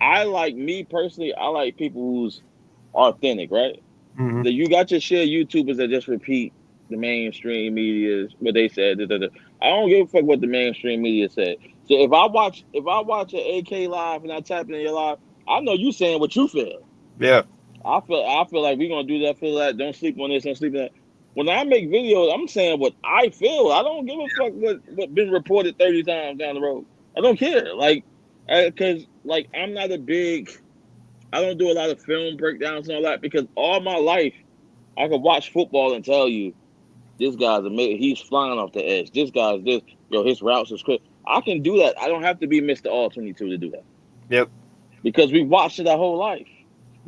I like me personally. I like people who's authentic, right? mhm. That you got your share YouTubers that just repeat the mainstream media what they said. Da, da, da. I don't give a fuck what the mainstream media said. So if I watch an AK live and I tap in your live, I know you saying what you feel. Yeah. I feel like we're gonna do that, feel that. Don't sleep on this, don't sleep on that. When I make videos, I'm saying what I feel. I don't give a fuck what been reported 30 times down the road. I don't care. Like, cause like I'm not a big. I don't do a lot of film breakdowns and all that because all my life I could watch football and tell you this guy's amazing. He's flying off the edge. This guy's this. Yo, his routes is quick. I can do that. I don't have to be Mr. All 22 to do that. Yep. Because we watched it our whole life.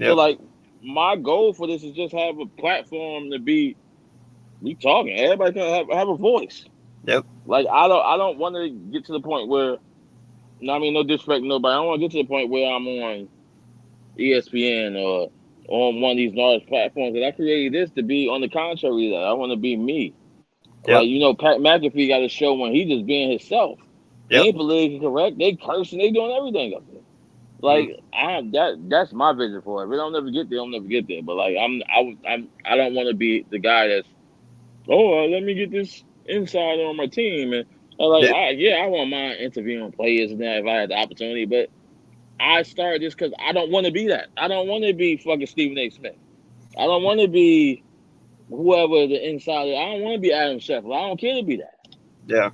So Yep. like my goal for this is just have a platform to be we talking. Everybody can have a voice. Yep. Like I don't want to get to the point where I mean no disrespect to nobody. I don't want to get to the point where I'm on ESPN or on one of these large platforms that I created this to be on the contrary of that. I want to be me. Yep. Like, you know, Pat McAfee got a show when he just being himself. He Yep. ain't politically correct. They cursing, they doing everything up there. Like that's my vision for it. If it don't never get there, I'll never get there. But like I don't want to be the guy that's let me get this insider on my team and like Yep. I want my interviewing players and that if I had the opportunity, but I started this because I don't want to be that. I don't want to be fucking Stephen A. Smith. I don't want to be whoever the insider. I don't want to be Adam Schefter. I don't care to be that. Yeah.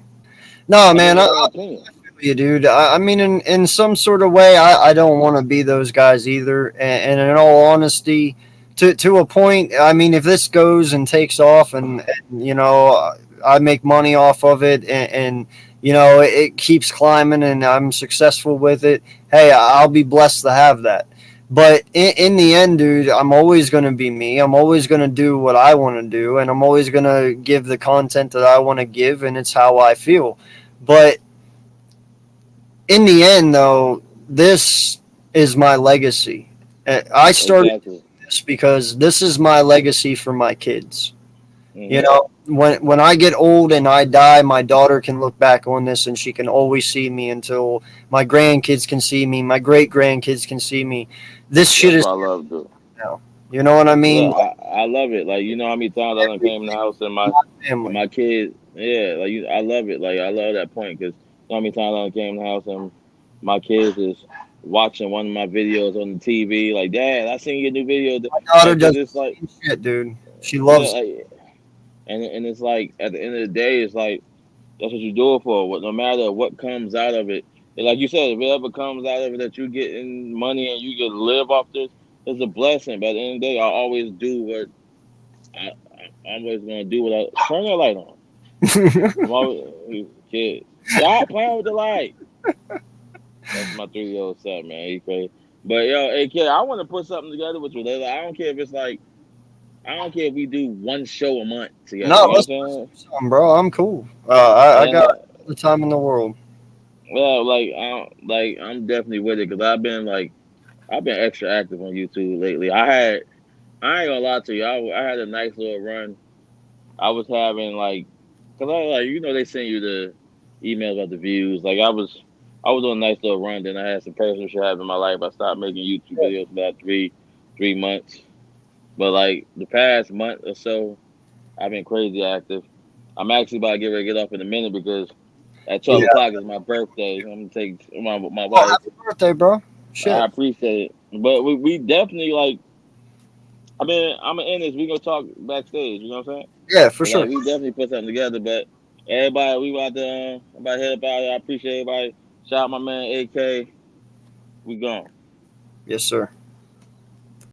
No, I man. mean, my opinion. You, dude. I mean, in some sort of way, I don't want to be those guys either. And in all honesty, to a point, I mean, if this goes and takes off, and you know, I make money off of it, and you know, it keeps climbing, and I'm successful with it. Hey, I'll be blessed to have that. But in the end, dude, I'm always going to be me. I'm always going to do what I want to do, and I'm always going to give the content that I want to give, and it's how I feel. But in the end, though, this is my legacy. I started Exactly. this because this is my legacy for my kids. You Mm-hmm. know, when I get old and I die, my daughter can look back on this and she can always see me until my grandkids can see me, my great grandkids can see me. This shit That's is what I love to do. now. You know what I Look, mean? I love it. Like you know how many times I done Every came in the house and family. my kids. Yeah, like I love it. Like I love that point because you know how many times I done came in the house and my kids is watching one of my videos on the TV. Like, Dad, I seen your new video. My daughter Like, cause does it's like, the same shit, dude. She yeah, loves it. like, and it's like at the end of the day, it's like that's what you do it for. What no matter what comes out of it, and like you said, if it ever comes out of it that you getting money and you get to live off this, it's a blessing. But at the end of the day, I always do what I'm always gonna do. What I turn that light on. I'm always kids. Stop playing with the light. That's my 3-year-old son, man. He crazy. But yo, hey kid, I want to put something together with you later. I don't care if it's like I don't care if we do one show a month together. No, You know let's what I'm put saying? something, bro. I'm cool. I And got all the time in the world. well, like I'm definitely with it because I've been extra active on YouTube lately. I ain't gonna lie to you. I had a nice little run. I was having like, cause I like you know they send you the emails about the views. Like I was on a nice little run. Then I had some personal shit happen in my life. I stopped making YouTube videos for about three months. But like the past month or so, I've been crazy active. I'm actually about to get ready to get off in a minute because at 12 o'clock is my birthday. I'm gonna take my Oh, wife. happy birthday, bro. I Shit. appreciate it, but we definitely like. I mean, I'm gonna end this. We gonna talk backstage. You know what I'm saying? Yeah, for But sure. like, we definitely put something together. But everybody, we about to about to head up out here. I appreciate everybody. Shout out my man AK. We gone. Yes, sir.